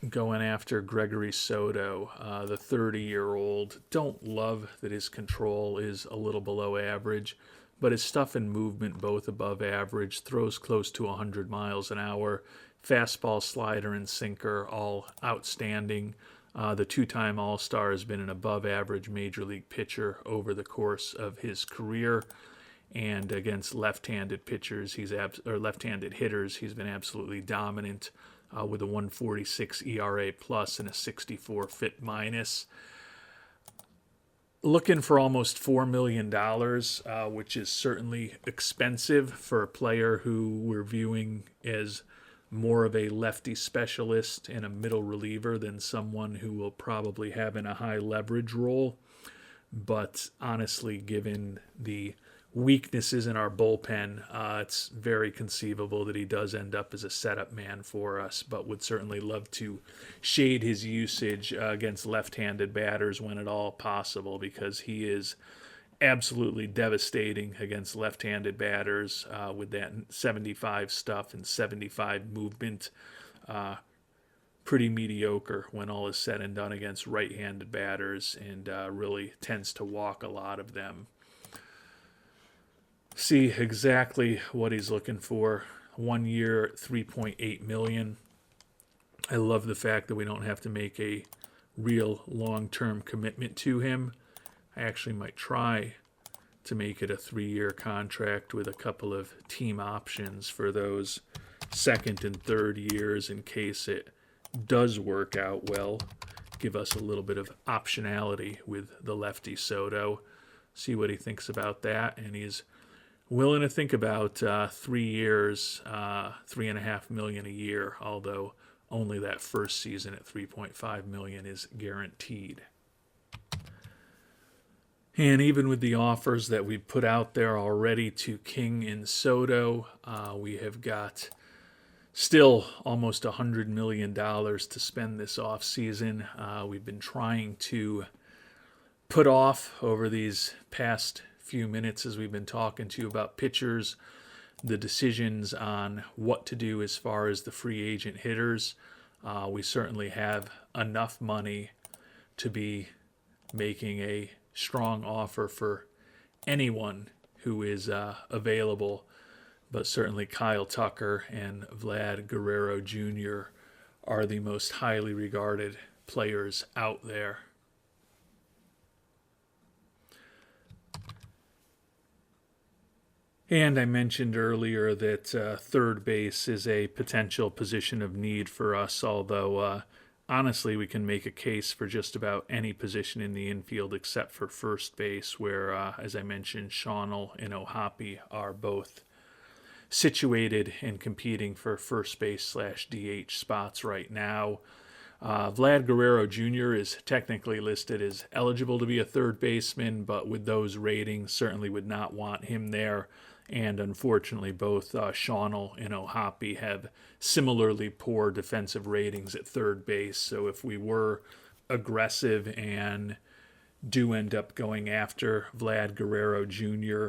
going after Gregory Soto, the 30-year-old. Don't love that his control is a little below average, but his stuff and movement both above average, throws close to 100 miles an hour, fastball, slider, and sinker all outstanding. The two-time All-Star has been an above-average Major League pitcher over the course of his career, and against left-handed pitchers, left-handed hitters, he's been absolutely dominant with a 1.46 ERA plus and a 64 FIP minus. Looking for almost $4 million, which is certainly expensive for a player who we're viewing as more of a lefty specialist and a middle reliever than someone who will probably have in a high leverage role. But honestly, given the weaknesses in our bullpen, it's very conceivable that he does end up as a setup man for us, but would certainly love to shade his usage against left-handed batters when at all possible, because he is absolutely devastating against left-handed batters with that 75 stuff and 75 movement. Pretty mediocre when all is said and done against right-handed batters, and really tends to walk a lot of them. See exactly what he's looking for. 1 year, $3.8 million. I love the fact that we don't have to make a real long-term commitment to him. I actually might try to make it a 3-year contract with a couple of team options for those second and third years in case it does work out well. Give us a little bit of optionality with the lefty Soto. See what he thinks about that. And he's willing to think about 3 years, $3.5 million a year, although only that first season at $3.5 million is guaranteed. And even with the offers that we've put out there already to King and Soto, we have got still almost $100 million to spend this offseason. We've been trying to put off over these past few minutes as we've been talking to you about pitchers, the decisions on what to do as far as the free agent hitters. We certainly have enough money to be making a strong offer for anyone who is available, but certainly Kyle Tucker and Vlad Guerrero Jr. are the most highly regarded players out there. And I mentioned earlier that third base is a potential position of need for us, although honestly we can make a case for just about any position in the infield except for first base, where, as I mentioned, Shawnell and Ohapi are both situated and competing for first base / DH spots right now. Vlad Guerrero Jr. is technically listed as eligible to be a third baseman, but with those ratings, certainly would not want him there. And unfortunately, both Shawnell and Ohapi have similarly poor defensive ratings at third base. So if we were aggressive and do end up going after Vlad Guerrero Jr.,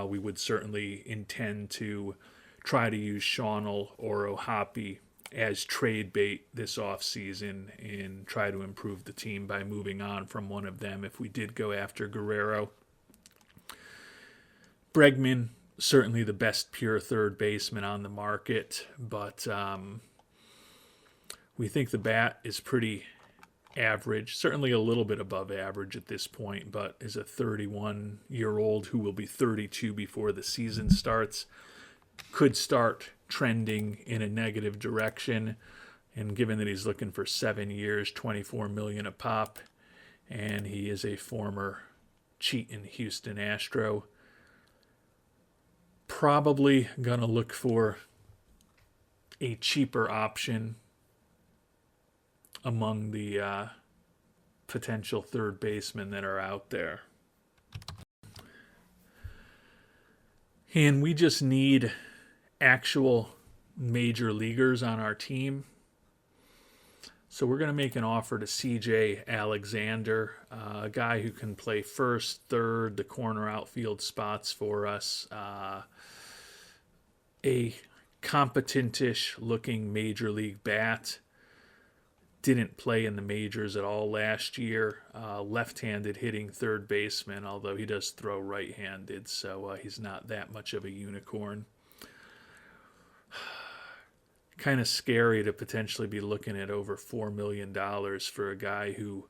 we would certainly intend to try to use Shawnell or Ohapi as trade bait this offseason and try to improve the team by moving on from one of them if we did go after Guerrero. Bregman, certainly the best pure third baseman on the market, but we think the bat is pretty average, certainly a little bit above average at this point, but is a 31-year-old who will be 32 before the season starts. Could start trending in a negative direction, and given that he's looking for 7 years, $24 million a pop, and he is a former cheating Houston Astro, probably gonna look for a cheaper option among the potential third basemen that are out there. And we just need actual major leaguers on our team. So we're going to make an offer to CJ Alexander, a guy who can play first, third, the corner outfield spots for us. A competent-ish looking major league bat. Didn't play in the majors at all last year. Left-handed hitting third baseman, although he does throw right-handed, so he's not that much of a unicorn. Kind of scary to potentially be looking at over $4 million for a guy who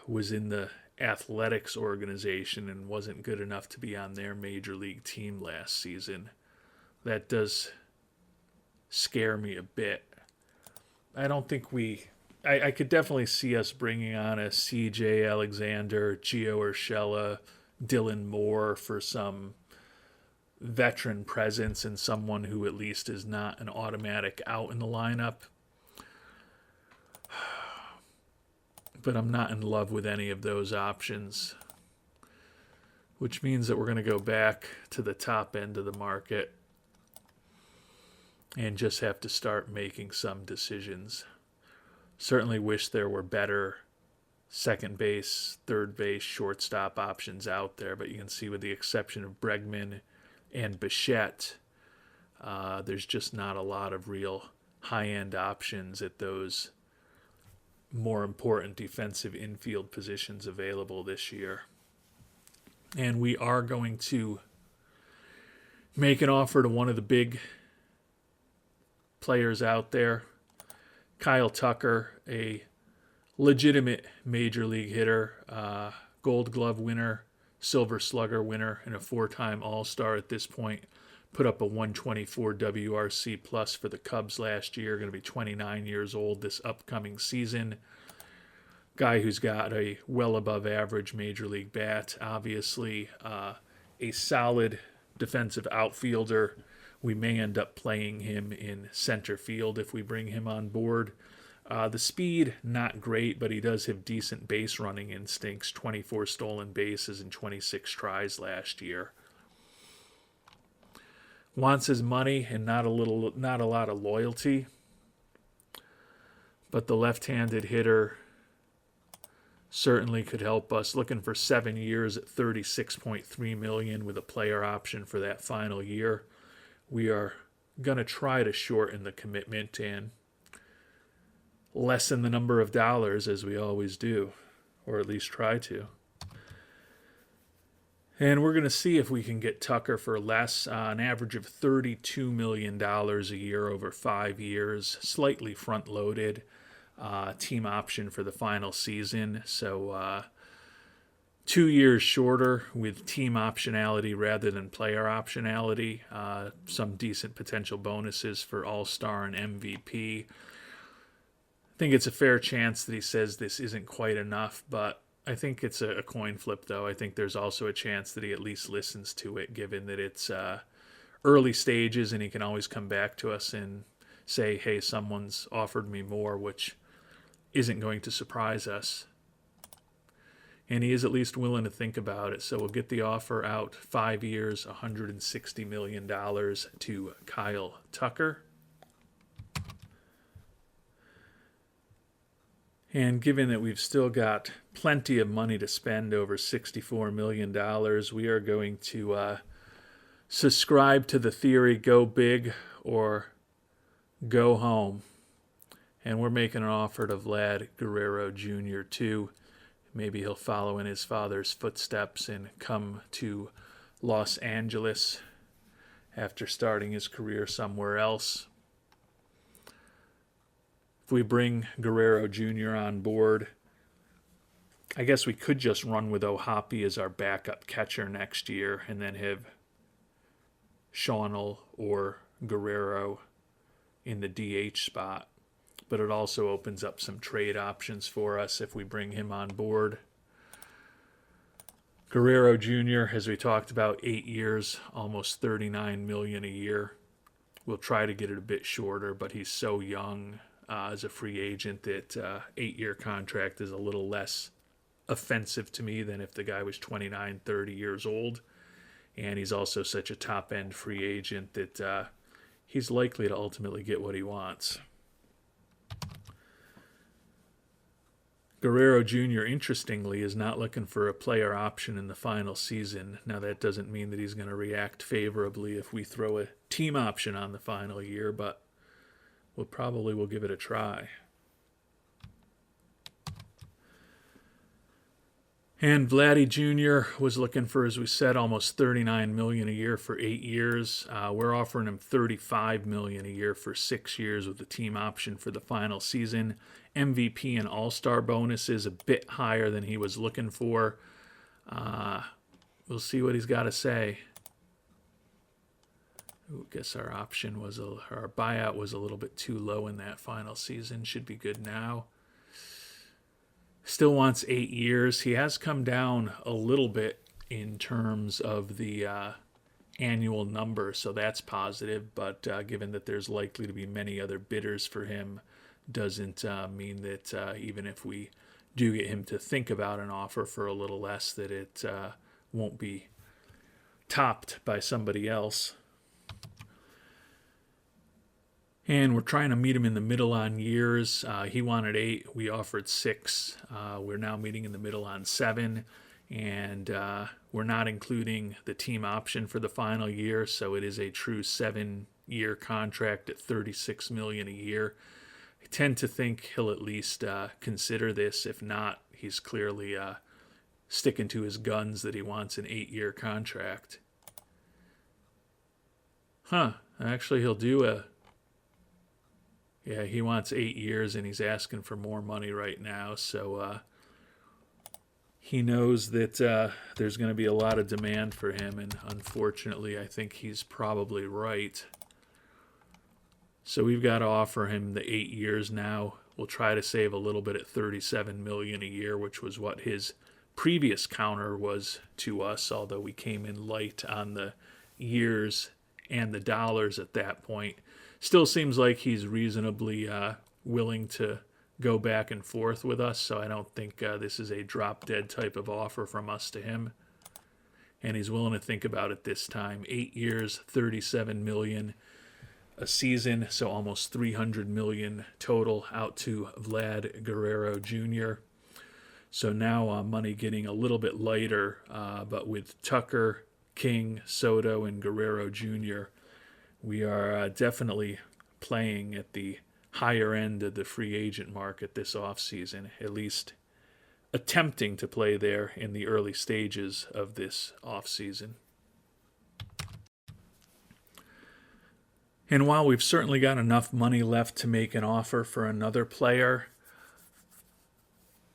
was in the athletics organization and wasn't good enough to be on their major league team last season. That does scare me a bit. I don't think I could definitely see us bringing on a CJ Alexander, Gio Urshela, Dylan Moore for some veteran presence and someone who at least is not an automatic out in the lineup. But I'm not in love with any of those options, which means that we're going to go back to the top end of the market and just have to start making some decisions. Certainly wish there were better second base, third base, shortstop options out there, but you can see with the exception of Bregman and Bichette, there's just not a lot of real high-end options at those more important defensive infield positions available this year. And we are going to make an offer to one of the big players out there, Kyle Tucker, a legitimate major league hitter, Gold Glove winner, Silver Slugger winner, and a 4-time All-Star at this point. Put up a 124 WRC plus for the Cubs last year. Going to be 29 years old this upcoming season. Guy who's got a well above average major league bat. Obviously, a solid defensive outfielder. We may end up playing him in center field if we bring him on board. The speed, not great, but he does have decent base running instincts, 24 stolen bases and 26 tries last year. Wants his money and not a lot of loyalty. But the left-handed hitter certainly could help us. Looking for 7 years at $36.3 million with a player option for that final year. We are going to try to shorten the commitment and lessen the number of dollars, as we always do, or at least try to. And we're going to see if we can get Tucker for less, an average of $32 million a year over 5 years, slightly front-loaded, team option for the final season. So 2 years shorter with team optionality rather than player optionality. Some decent potential bonuses for All-Star and MVP. I think it's a fair chance that he says this isn't quite enough, but I think it's a coin flip, though. I think there's also a chance that he at least listens to it, given that it's early stages and he can always come back to us and say, hey, someone's offered me more, which isn't going to surprise us. And he is at least willing to think about it, so we'll get the offer out. 5 years, $160 million to Kyle Tucker. And given that we've still got plenty of money to spend, over $64 million, we are going to subscribe to the theory, go big or go home. And we're making an offer to Vlad Guerrero Jr. too. Maybe he'll follow in his father's footsteps and come to Los Angeles after starting his career somewhere else. If we bring Guerrero Jr. on board, I guess we could just run with O'Hoppe as our backup catcher next year and then have Shawnell or Guerrero in the DH spot. But it also opens up some trade options for us if we bring him on board. Guerrero Jr., as we talked about, 8 years, almost $39 million a year. We'll try to get it a bit shorter, but he's so young as a free agent that 8-year contract is a little less offensive to me than if the guy was 29, 30 years old. And he's also such a top-end free agent that he's likely to ultimately get what he wants. Guerrero Jr., interestingly, is not looking for a player option in the final season. Now, that doesn't mean that he's going to react favorably if we throw a team option on the final year, but we'll give it a try. And Vladdy Jr. was looking for, as we said, almost $39 million a year for 8 years. We're offering him $35 million a year for 6 years with the team option for the final season. MVP and All-Star bonus is a bit higher than he was looking for. We'll see what he's got to say. I guess our buyout was a little bit too low in that final season. Should be good now. Still wants 8 years. He has come down a little bit in terms of the annual number, so that's positive. But given that there's likely to be many other bidders for him, doesn't mean that even if we do get him to think about an offer for a little less, that it won't be topped by somebody else. And we're trying to meet him in the middle on years. He wanted 8. We offered 6. We're now meeting in the middle on 7. And we're not including the team option for the final year. So it is a true 7-year contract at $36 million a year. I tend to think he'll at least consider this. If not, he's clearly sticking to his guns that he wants an 8-year contract. Actually, he'll do he wants 8 years, and he's asking for more money right now. So he knows that there's going to be a lot of demand for him, and unfortunately, I think he's probably right. So we've got to offer him the 8 years now. We'll try to save a little bit at $37 million a year, which was what his previous counter was to us, although we came in light on the years and the dollars at that point. Still seems like he's reasonably willing to go back and forth with us, so I don't think this is a drop-dead type of offer from us to him. And he's willing to think about it this time. 8 years, $37 million a season, so almost $300 million total out to Vlad Guerrero Jr. So now money getting a little bit lighter, but with Tucker, King, Soto, and Guerrero Jr., we are definitely playing at the higher end of the free agent market this offseason, at least attempting to play there in the early stages of this offseason. And while we've certainly got enough money left to make an offer for another player,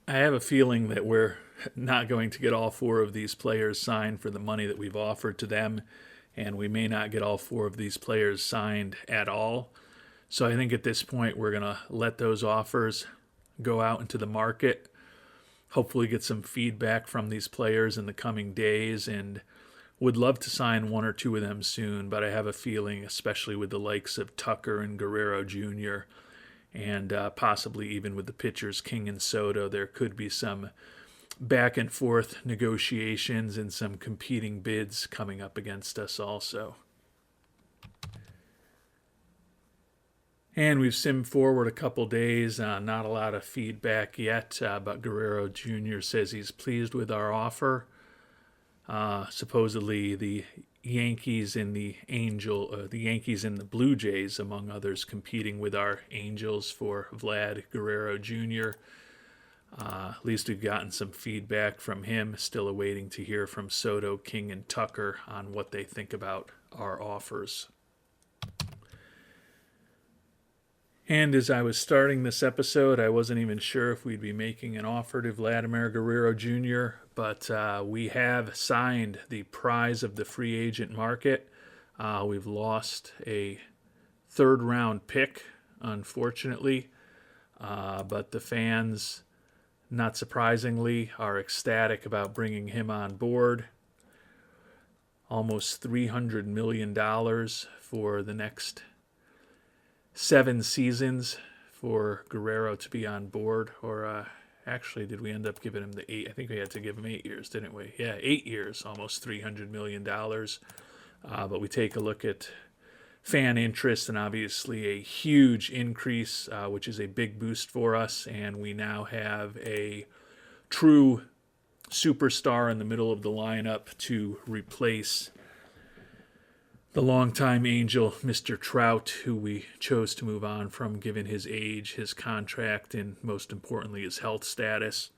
I have a feeling that we're not going to get all 4 of these players signed for the money that we've offered to them, and we may not get all 4 of these players signed at all. So I think at this point we're going to let those offers go out into the market, hopefully get some feedback from these players in the coming days, and would love to sign 1 or 2 of them soon, but I have a feeling, especially with the likes of Tucker and Guerrero Jr., and possibly even with the pitchers King and Soto, there could be some back and forth negotiations and some competing bids coming up against us also. And we've simmed forward a couple days, not a lot of feedback yet, but Guerrero Jr. says he's pleased with our offer. Supposedly the Yankees and the Yankees and the Blue Jays, among others, competing with our Angels for Vlad Guerrero Jr. At least we've gotten some feedback from him. Still awaiting to hear from Soto, King, and Tucker on what they think about our offers. And as I was starting this episode, I wasn't even sure if we'd be making an offer to Vladimir Guerrero Jr., but we have signed the prize of the free agent market. We've lost a 3rd-round pick, unfortunately, but the fans, not surprisingly, are ecstatic about bringing him on board. Almost $300 million for the next 7 seasons for Guerrero to be on board, or actually, did we end up giving him the 8? I think we had to give him 8 years, didn't we? Yeah, 8 years, almost $300 million. But we take a look at fan interest, and obviously a huge increase, which is a big boost for us, and we now have a true superstar in the middle of the lineup to replace the longtime Angel, Mr. Trout, who we chose to move on from given his age, his contract, and most importantly, his health status.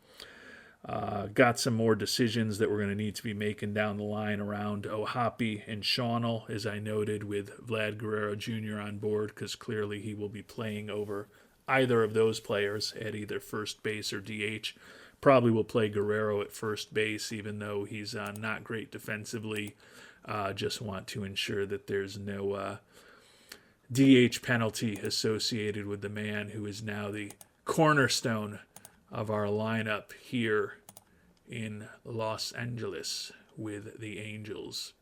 Got some more decisions that we're going to need to be making down the line around O'Hoppe and Shawnell, as I noted, with Vlad Guerrero Jr. on board, because clearly he will be playing over either of those players at either first base or DH. Probably will play Guerrero at first base, even though he's not great defensively. Just want to ensure that there's no DH penalty associated with the man who is now the cornerstone of our lineup here in Los Angeles with the Angels.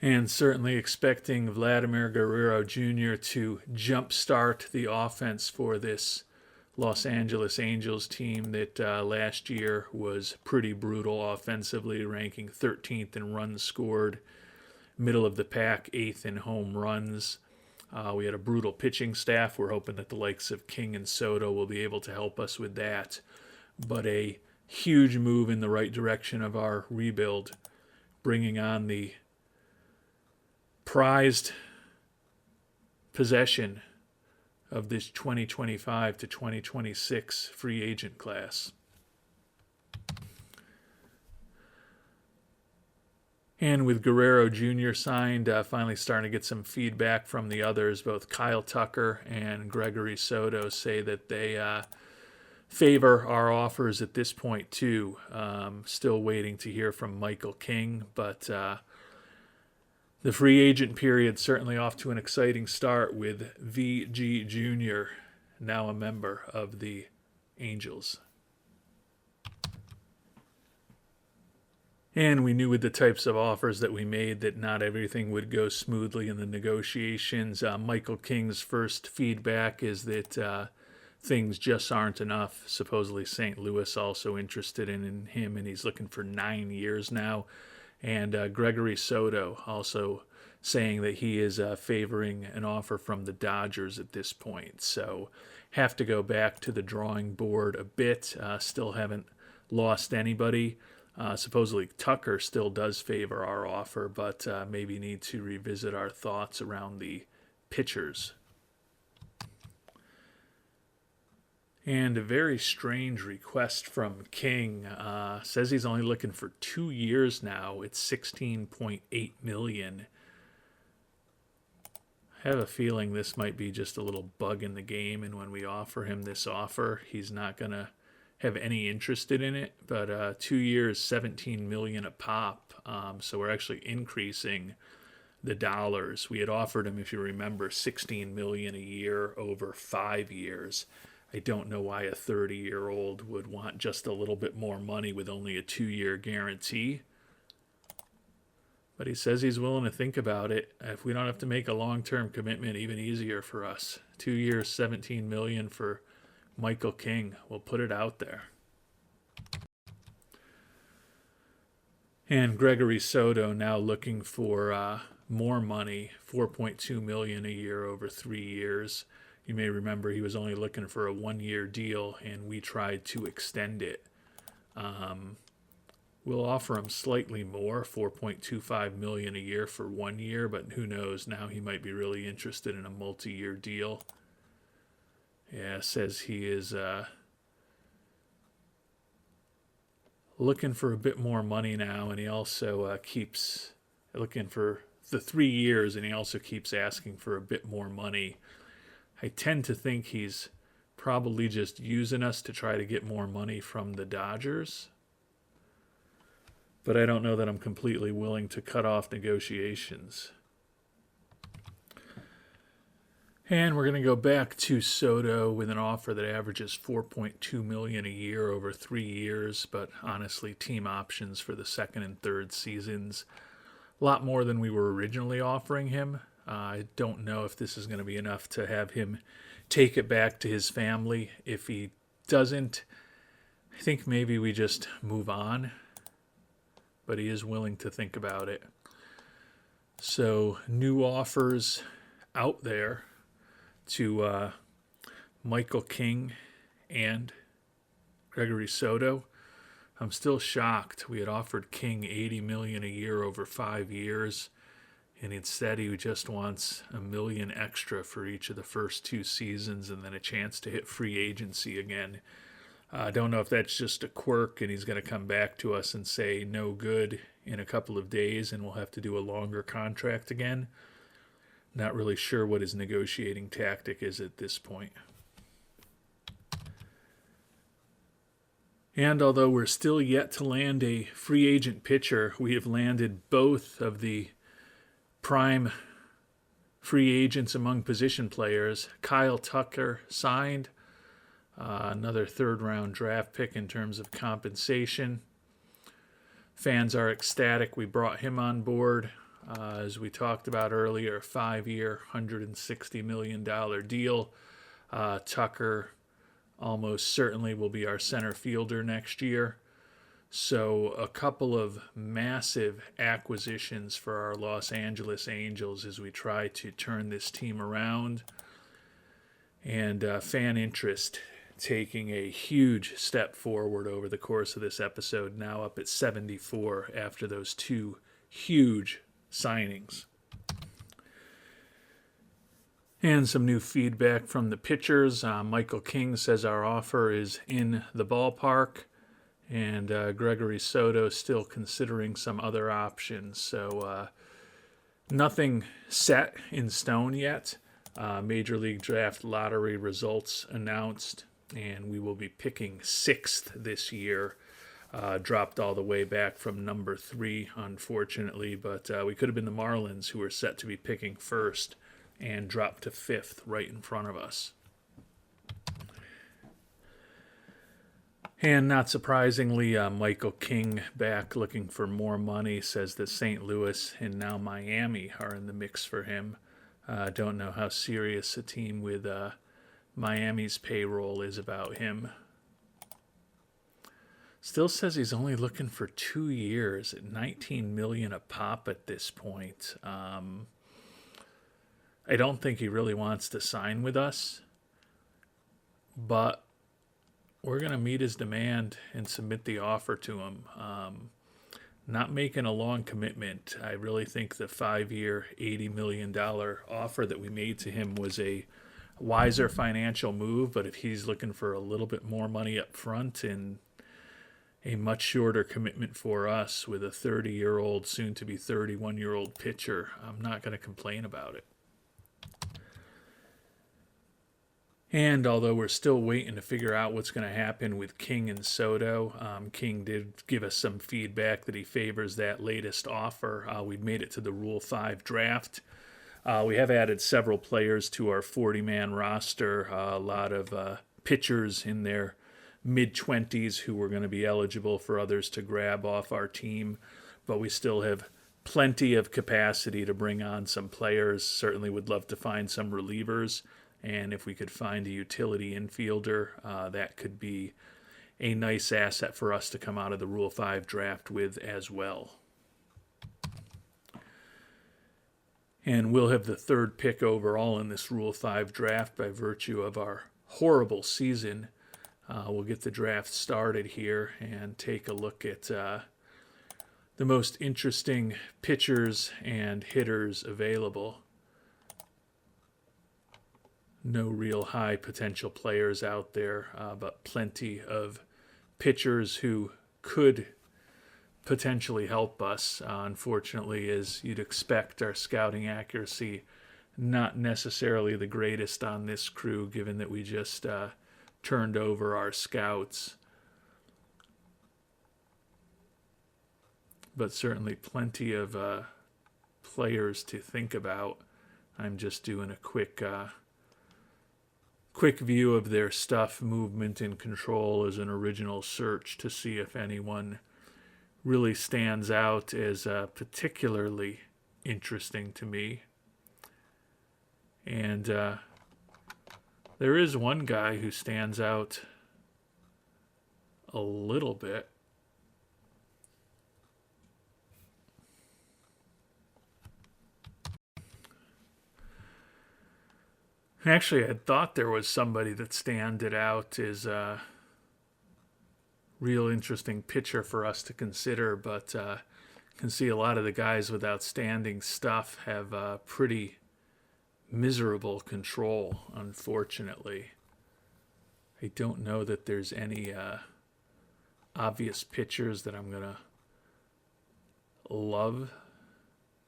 And certainly expecting Vladimir Guerrero Jr. to jumpstart the offense for this Los Angeles Angels team that last year was pretty brutal offensively, ranking 13th in runs scored, middle of the pack, 8th in home runs. We had a brutal pitching staff. We're hoping that the likes of King and Soto will be able to help us with that. But a huge move in the right direction of our rebuild, bringing on the prized possession of this 2025 to 2026 free agent class. And with Guerrero Jr. signed, finally starting to get some feedback from the others. Both Kyle Tucker and Gregory Soto say that they favor our offers at this point too. Still waiting to hear from Michael King, but the free agent period certainly off to an exciting start with VG Jr., now a member of the Angels. And we knew with the types of offers that we made that not everything would go smoothly in the negotiations. Michael King's first feedback is that things just aren't enough. Supposedly St. Louis also interested in him, and he's looking for 9 years now. And Gregory Soto also saying that he is favoring an offer from the Dodgers at this point. So have to go back to the drawing board a bit. Still haven't lost anybody. Supposedly Tucker still does favor our offer, but maybe need to revisit our thoughts around the pitchers. And a very strange request from King. Says he's only looking for 2 years now. It's $16.8 million. I have a feeling this might be just a little bug in the game, and when we offer him this offer, he's not going to have any interest in it. But 2 years, $17 million a pop. So we're actually increasing the dollars. We had offered him, if you remember, $16 million a year over 5 years. I don't know why a 30-year-old would want just a little bit more money with only a 2-year guarantee. But he says he's willing to think about it. If we don't have to make a long-term commitment, even easier for us. 2 years, $17 million for Michael King. We'll put it out there. And Gregory Soto now looking for more money, $4.2 million a year over 3 years. You may remember he was only looking for a 1-year deal, and we tried to extend it. We'll offer him slightly more, $4.25 million a year for 1 year, but who knows? Now he might be really interested in a multi-year deal. Yeah, says he is looking for a bit more money now, and he also keeps looking for the 3 years, and he also keeps asking for a bit more money. I tend to think he's probably just using us to try to get more money from the Dodgers. But I don't know that I'm completely willing to cut off negotiations. And we're going to go back to Soto with an offer that averages $4.2 million a year over 3 years, but honestly, team options for the second and third seasons. A lot more than we were originally offering him. I don't know if this is going to be enough to have him take it back to his family. If he doesn't, I think maybe we just move on. But he is willing to think about it. So new offers out there to Michael King and Gregory Soto. I'm still shocked. We had offered King $80 million a year over 5 years, and instead he just wants $1 million extra for each of the first 2 seasons and then a chance to hit free agency again. I don't know if that's just a quirk and he's going to come back to us and say no good in a couple of days and we'll have to do a longer contract again. Not really sure what his negotiating tactic is at this point. And although we're still yet to land a free agent pitcher, we have landed both of the prime free agents among position players. Kyle Tucker signed. Another third-round draft pick in terms of compensation. Fans are ecstatic. We brought him on board. As we talked about earlier, a 5-year, $160 million deal. Tucker almost certainly will be our center fielder next year. So a couple of massive acquisitions for our Los Angeles Angels as we try to turn this team around. And fan interest taking a huge step forward over the course of this episode, now up at 74 after those 2 huge signings. And some new feedback from the pitchers. Michael King says our offer is in the ballpark, and Gregory Soto still considering some other options. So nothing set in stone yet. Major League Draft lottery results announced, and we will be picking 6th this year. Dropped all the way back from number 3, unfortunately, but we could have been the Marlins, who were set to be picking 1st, and dropped to 5th right in front of us. And not surprisingly, Michael King, back looking for more money, says that St. Louis and now Miami are in the mix for him. Don't know how serious a team with Miami's payroll is about him. Still says he's only looking for 2 years at $19 million a pop at this point. I don't think he really wants to sign with us, but we're going to meet his demand and submit the offer to him. Not making a long commitment. I really think the 5-year, $80 million offer that we made to him was a wiser financial move, but if he's looking for a little bit more money up front and a much shorter commitment for us with a 30-year-old, soon-to-be 31-year-old pitcher, I'm not going to complain about it. And although we're still waiting to figure out what's going to happen with King and Soto, King did give us some feedback that he favors that latest offer. We've made it to the Rule 5 draft. We have added several players to our 40-man roster, a lot of pitchers in their mid-20s who were going to be eligible for others to grab off our team, but we still have plenty of capacity to bring on some players. Certainly would love to find some relievers. And if we could find a utility infielder, that could be a nice asset for us to come out of the Rule 5 draft with as well. And we'll have the 3rd pick overall in this Rule 5 draft by virtue of our horrible season. We'll get the draft started here and take a look at the most interesting pitchers and hitters available. No real high potential players out there, but plenty of pitchers who could potentially help us. Unfortunately, as you'd expect, our scouting accuracy not necessarily the greatest on this crew, given that we just turned over our scouts. But certainly plenty of players to think about. I'm just doing a quick view of their stuff, movement, and control as an original search to see if anyone really stands out as particularly interesting to me. And there is one guy who stands out a little bit. Actually, I thought there was somebody that standed out as a real interesting pitcher for us to consider, but can see a lot of the guys with outstanding stuff have pretty miserable control, unfortunately. I don't know that there's any obvious pitchers that I'm going to love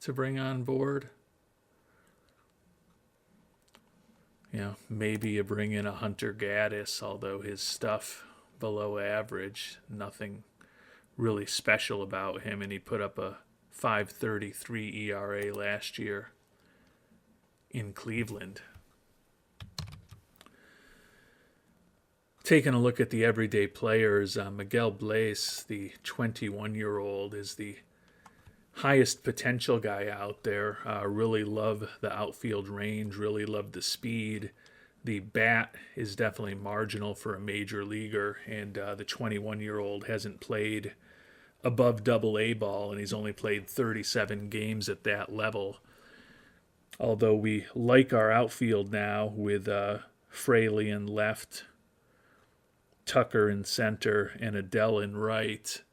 to bring on board. You know, maybe you bring in a Hunter Gaddis, although his stuff below average, nothing really special about him, and he put up a 5.33 ERA last year in Cleveland. Taking a look at the everyday players, Miguel Bleis, the 21-year-old, is the highest potential guy out there. Really love the outfield range, really love the speed. The bat is definitely marginal for a major leaguer, and the 21-year-old hasn't played above Double-A ball, and he's only played 37 games at that level. Although we like our outfield now with Fraley in left, Tucker in center, and Adele in right.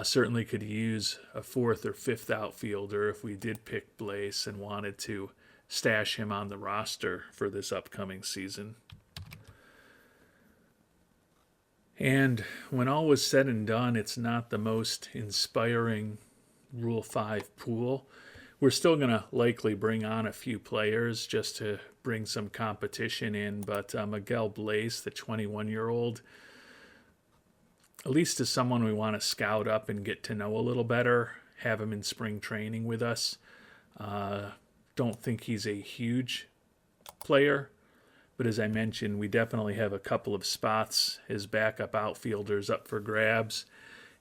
Certainly could use a 4th or 5th outfielder if we did pick Bleis and wanted to stash him on the roster for this upcoming season. And when all was said and done, it's not the most inspiring Rule 5 pool. We're still going to likely bring on a few players just to bring some competition in, but Miguel Bleis, the 21-year-old, at least as someone we want to scout up and get to know a little better, have him in spring training with us. Don't think he's a huge player, But as I mentioned, we definitely have a couple of spots as backup outfielders up for grabs.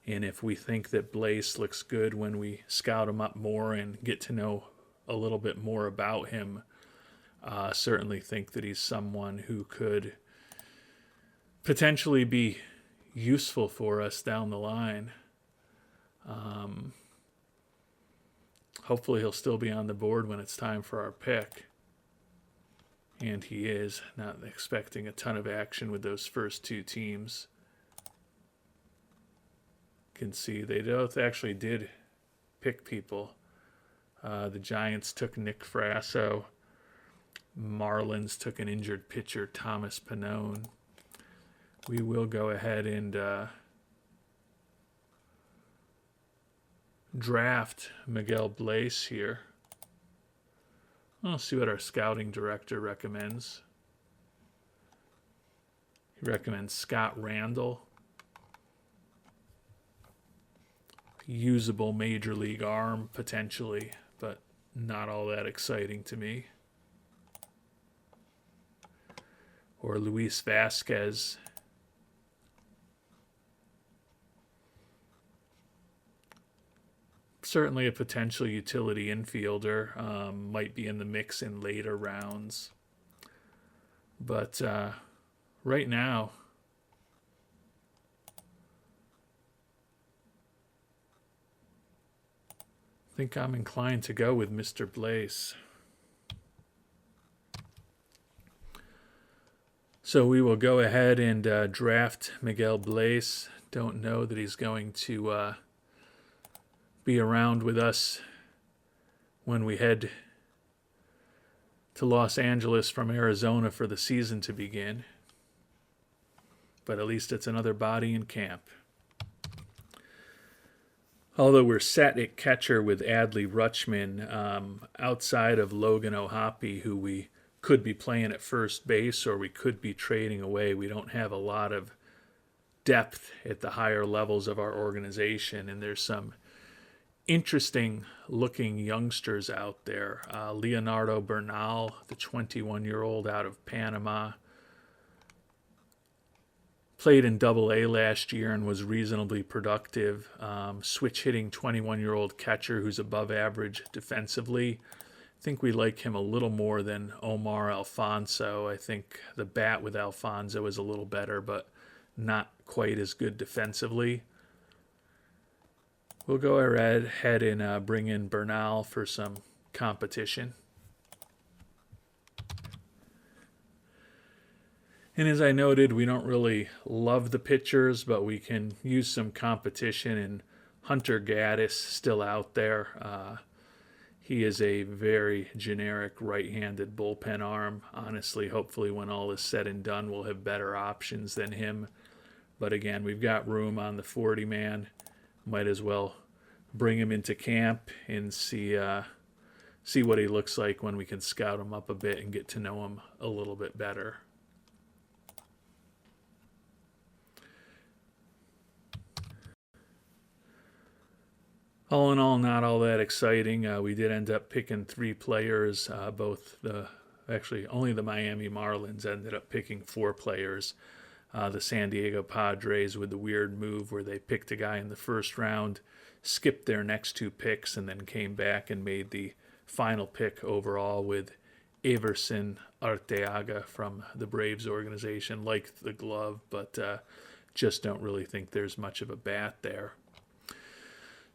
And if we think that Blaze looks good when we scout him up more and get to know a little bit more about him, certainly think that he's someone who could potentially be useful for us down the line. Hopefully he'll still be on the board when it's time for our pick. And he is. Not expecting a ton of action with those first two teams. You can see they both actually did pick people. The Giants took Nick Frasso. Marlins took an injured pitcher, Thomas Pannone. We will go ahead and draft Miguel Blaze here. I'll see what our scouting director recommends. He recommends Scott Randall. Usable major league arm, potentially, but not all that exciting to me. Or Luis Vasquez. Certainly a potential utility infielder, might be in the mix in later rounds. But right now, I think I'm inclined to go with Mr. Blaze. So we will go ahead and draft Miguel Blaze. Don't know that he's going to be around with us when we head to Los Angeles from Arizona for the season to begin. But at least it's another body in camp. Although we're set at catcher with Adley Rutschman, outside of Logan O'Hoppe, who we could be playing at first base or we could be trading away, we don't have a lot of depth at the higher levels of our organization, and there's some interesting looking youngsters out there. Leonardo Bernal, the 21-year-old out of Panama, played in Double-A last year and was reasonably productive. Switch hitting 21-year-old catcher who's above average defensively. I think we like him a little more than Omar Alfonso. I think the bat with Alfonso is a little better, but not quite as good defensively. We'll go ahead and bring in Bernal for some competition. And as I noted, we don't really love the pitchers, but we can use some competition. And Hunter Gaddis still out there. He is a very generic right-handed bullpen arm. Honestly, hopefully when all is said and done, we'll have better options than him. But again, we've got room on the 40-man. Might as well bring him into camp and see what he looks like when we can scout him up a bit and get to know him a little bit better. All in all, not all that exciting. We did end up picking three players. Only the Miami Marlins ended up picking four players. The San Diego Padres with the weird move where they picked a guy in the first round, skipped their next two picks, and then came back and made the final pick overall with Everson Arteaga from the Braves organization. Liked the glove, but just don't really think there's much of a bat there.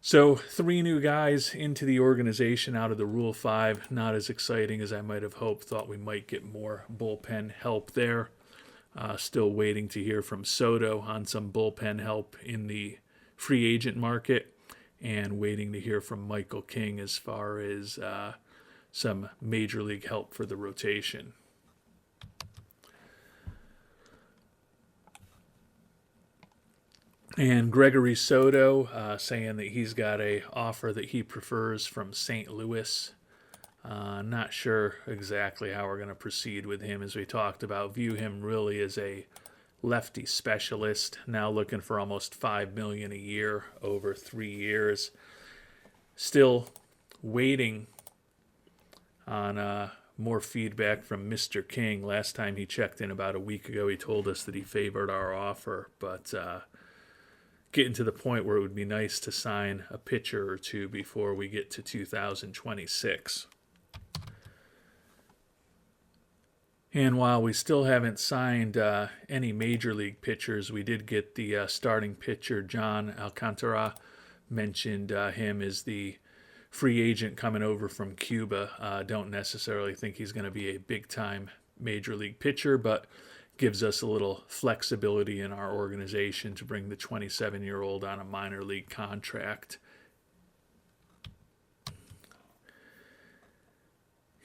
So 3 new guys into the organization out of the Rule 5. Not as exciting as I might have hoped. Thought we might get more bullpen help there. Still waiting to hear from Soto on some bullpen help in the free agent market, and waiting to hear from Michael King as far as some major league help for the rotation. And Gregory Soto saying that he's got a offer that he prefers from St. Louis. Not sure exactly how we're going to proceed with him, as we talked about. View him really as a lefty specialist, now looking for almost $5 million a year over 3 years. Still waiting on more feedback from Mr. King. Last time he checked in about a week ago, he told us that he favored our offer, but getting to the point where it would be nice to sign a pitcher or two before we get to 2026. And while we still haven't signed any major league pitchers, we did get the starting pitcher, John Alcantara. Mentioned him as the free agent coming over from Cuba. Don't necessarily think he's going to be a big-time major league pitcher, but gives us a little flexibility in our organization to bring the 27-year-old on a minor league contract.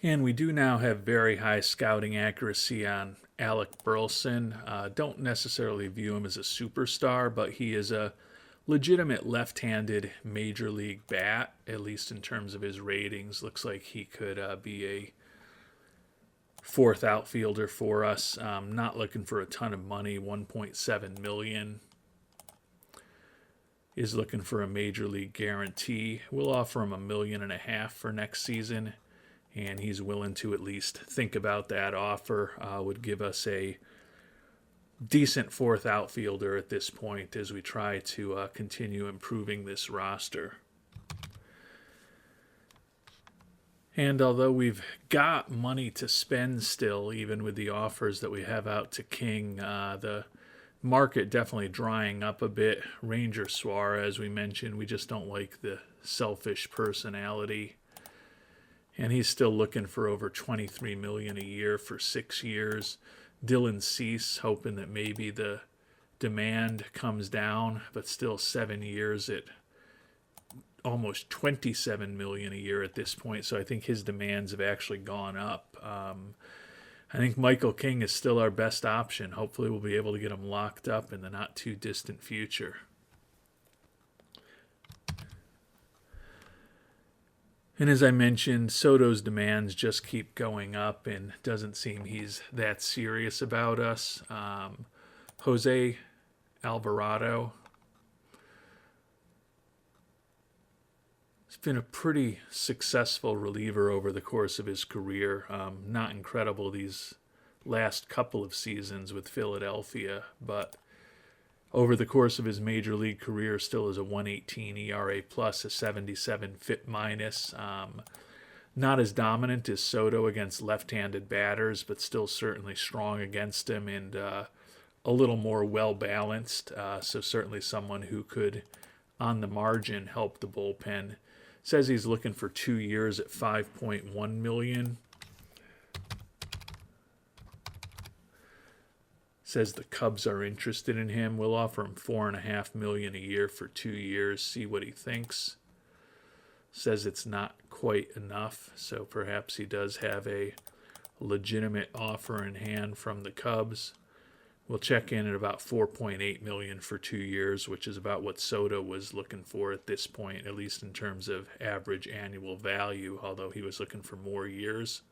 And we do now have very high scouting accuracy on Alec Burleson. Don't necessarily view him as a superstar, but he is a legitimate left-handed major league bat, at least in terms of his ratings. Looks like he could be a fourth outfielder for us. Not looking for a ton of money, $1.7 million. Is looking for a major league guarantee. We'll offer him $1.5 million for next season, and he's willing to at least think about that offer. Would give us a decent fourth outfielder at this point as we try to continue improving this roster. And although we've got money to spend still, even with the offers that we have out to King, the market definitely drying up a bit. Ranger Suarez, we mentioned, we just don't like the selfish personality. And he's still looking for over $23 million a year for 6 years. Dylan Cease, hoping that maybe the demand comes down, but still 7 years at almost $27 million a year at this point. So I think his demands have actually gone up. I think Michael King is still our best option. Hopefully we'll be able to get him locked up in the not too distant future. And as I mentioned, Soto's demands just keep going up and doesn't seem he's that serious about us. Jose Alvarado. He's been a pretty successful reliever over the course of his career. Not incredible these last couple of seasons with Philadelphia, but over the course of his major league career, still is a 1.18 ERA plus, a 77 FIP minus. Not as dominant as Soto against left-handed batters, but still certainly strong against him and a little more well-balanced. So certainly someone who could, on the margin, help the bullpen. Says he's looking for 2 years at $5.1 million. Says the Cubs are interested in him. We'll offer him $4.5 million a year for 2 years. See what he thinks. Says it's not quite enough, so perhaps he does have a legitimate offer in hand from the Cubs. We'll check in at about $4.8 million for 2 years, which is about what Soto was looking for at this point, at least in terms of average annual value, although he was looking for more years.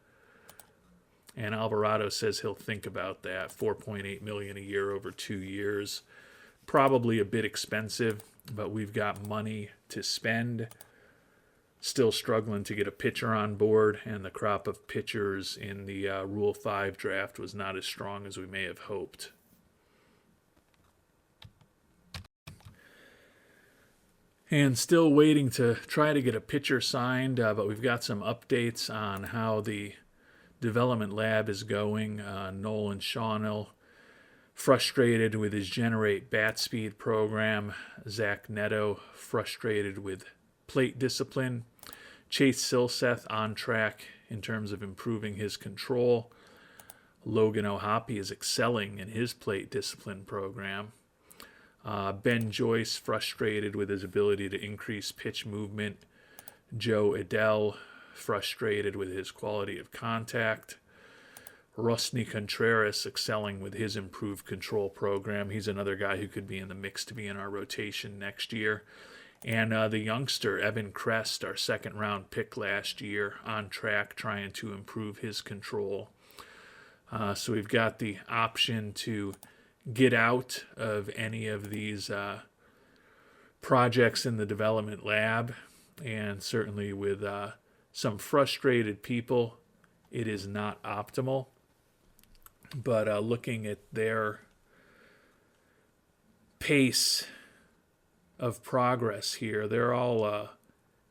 And Alvarado says he'll think about that. $4.8 million a year over 2 years. Probably a bit expensive, but we've got money to spend. Still struggling to get a pitcher on board, and the crop of pitchers in the Rule 5 draft was not as strong as we may have hoped. And still waiting to try to get a pitcher signed, but we've got some updates on how the development lab is going. Nolan Shawnell frustrated with his Generate Bat Speed program. Zach Neto frustrated with plate discipline. Chase Silseth on track in terms of improving his control. Logan O'Hoppe is excelling in his plate discipline program. Ben Joyce frustrated with his ability to increase pitch movement. Joe Adele frustrated with his quality of contact. Rusney Contreras excelling with his improved control program. He's another guy who could be in the mix to be in our rotation next year. And the youngster, Evan Crest, our second-round pick last year, on track trying to improve his control. So we've got the option to get out of any of these projects in the development lab, and certainly with some frustrated people it is not optimal. But looking at their pace of progress here, they're all,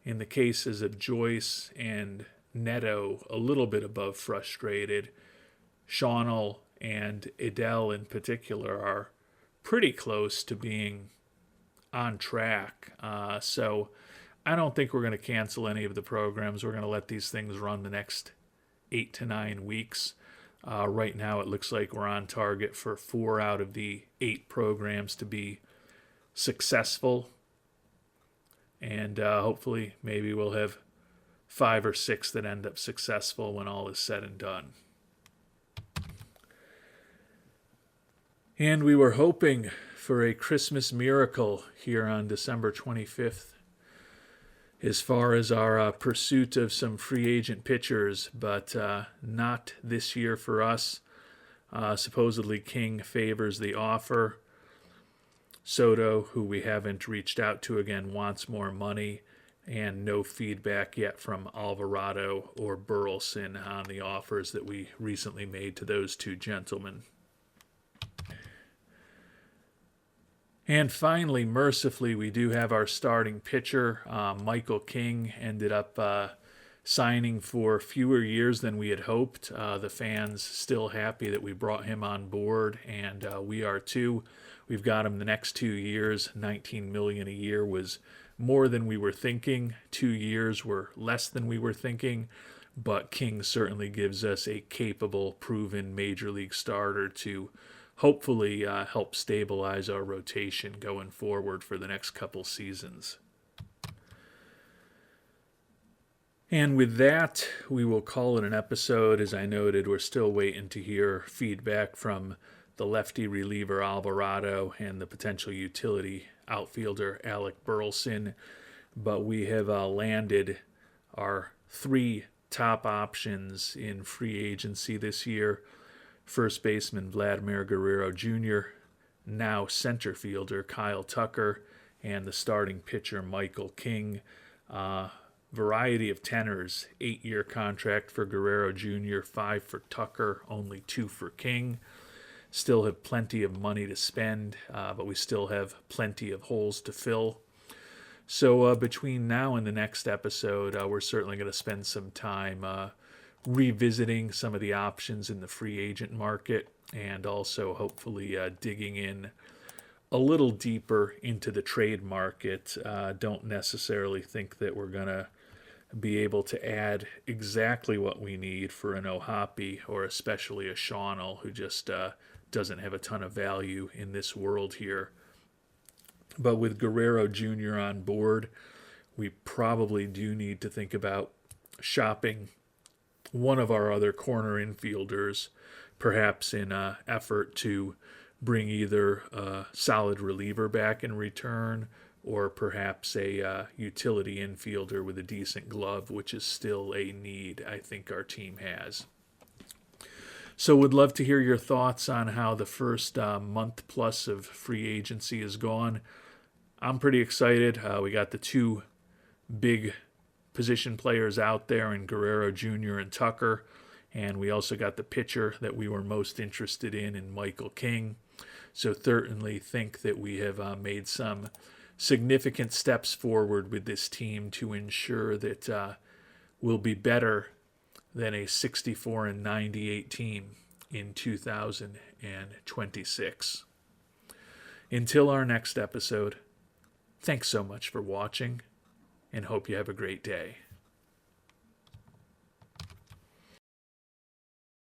in the cases of Joyce and Neto, a little bit above frustrated. Shawnell and Adele in particular are pretty close to being on track. So I don't think we're going to cancel any of the programs. We're going to let these things run the next 8 to 9 weeks. Right now it looks like we're on target for 4 out of the 8 programs to be successful. And hopefully maybe we'll have 5 or 6 that end up successful when all is said and done. And we were hoping for a Christmas miracle here on December 25th as far as our pursuit of some free agent pitchers, but not this year for us. Supposedly King favors the offer. Soto, who we haven't reached out to again, wants more money, and no feedback yet from Alvarado or Burleson on the offers that we recently made to those two gentlemen. And finally, mercifully, we do have our starting pitcher. Michael King ended up signing for fewer years than we had hoped. The fans still happy that we brought him on board, and we are too. We've got him the next 2 years. $19 million a year was more than we were thinking. 2 years were less than we were thinking. But King certainly gives us a capable, proven major league starter to hopefully help stabilize our rotation going forward for the next couple seasons. And with that, we will call it an episode. As I noted, we're still waiting to hear feedback from the lefty reliever Alvarado and the potential utility outfielder Alec Burleson. But we have landed our 3 top options in free agency this year. First baseman Vladimir Guerrero Jr., now center fielder Kyle Tucker, and the starting pitcher Michael King. Variety of tenors, 8-year contract for Guerrero Jr., 5 for Tucker, only 2 for King. Still have plenty of money to spend, but we still have plenty of holes to fill. So between now and the next episode, we're certainly going to spend some time revisiting some of the options in the free agent market, and also hopefully digging in a little deeper into the trade market. Don't necessarily think that we're going to be able to add exactly what we need for an O'Hoppe or especially a Shawnell, who just doesn't have a ton of value in this world here. But with Guerrero Jr. on board, we probably do need to think about shopping one of our other corner infielders, perhaps in an effort to bring either a solid reliever back in return or perhaps a utility infielder with a decent glove, which is still a need I think our team has. So would love to hear your thoughts on how the first month plus of free agency has gone. I'm pretty excited. We got the 2 big position players out there in Guerrero Jr. and Tucker, and we also got the pitcher that we were most interested in Michael King. So certainly think that we have made some significant steps forward with this team to ensure that we'll be better than a 64-98 team in 2026. Until our next episode, thanks so much for watching, and hope you have a great day.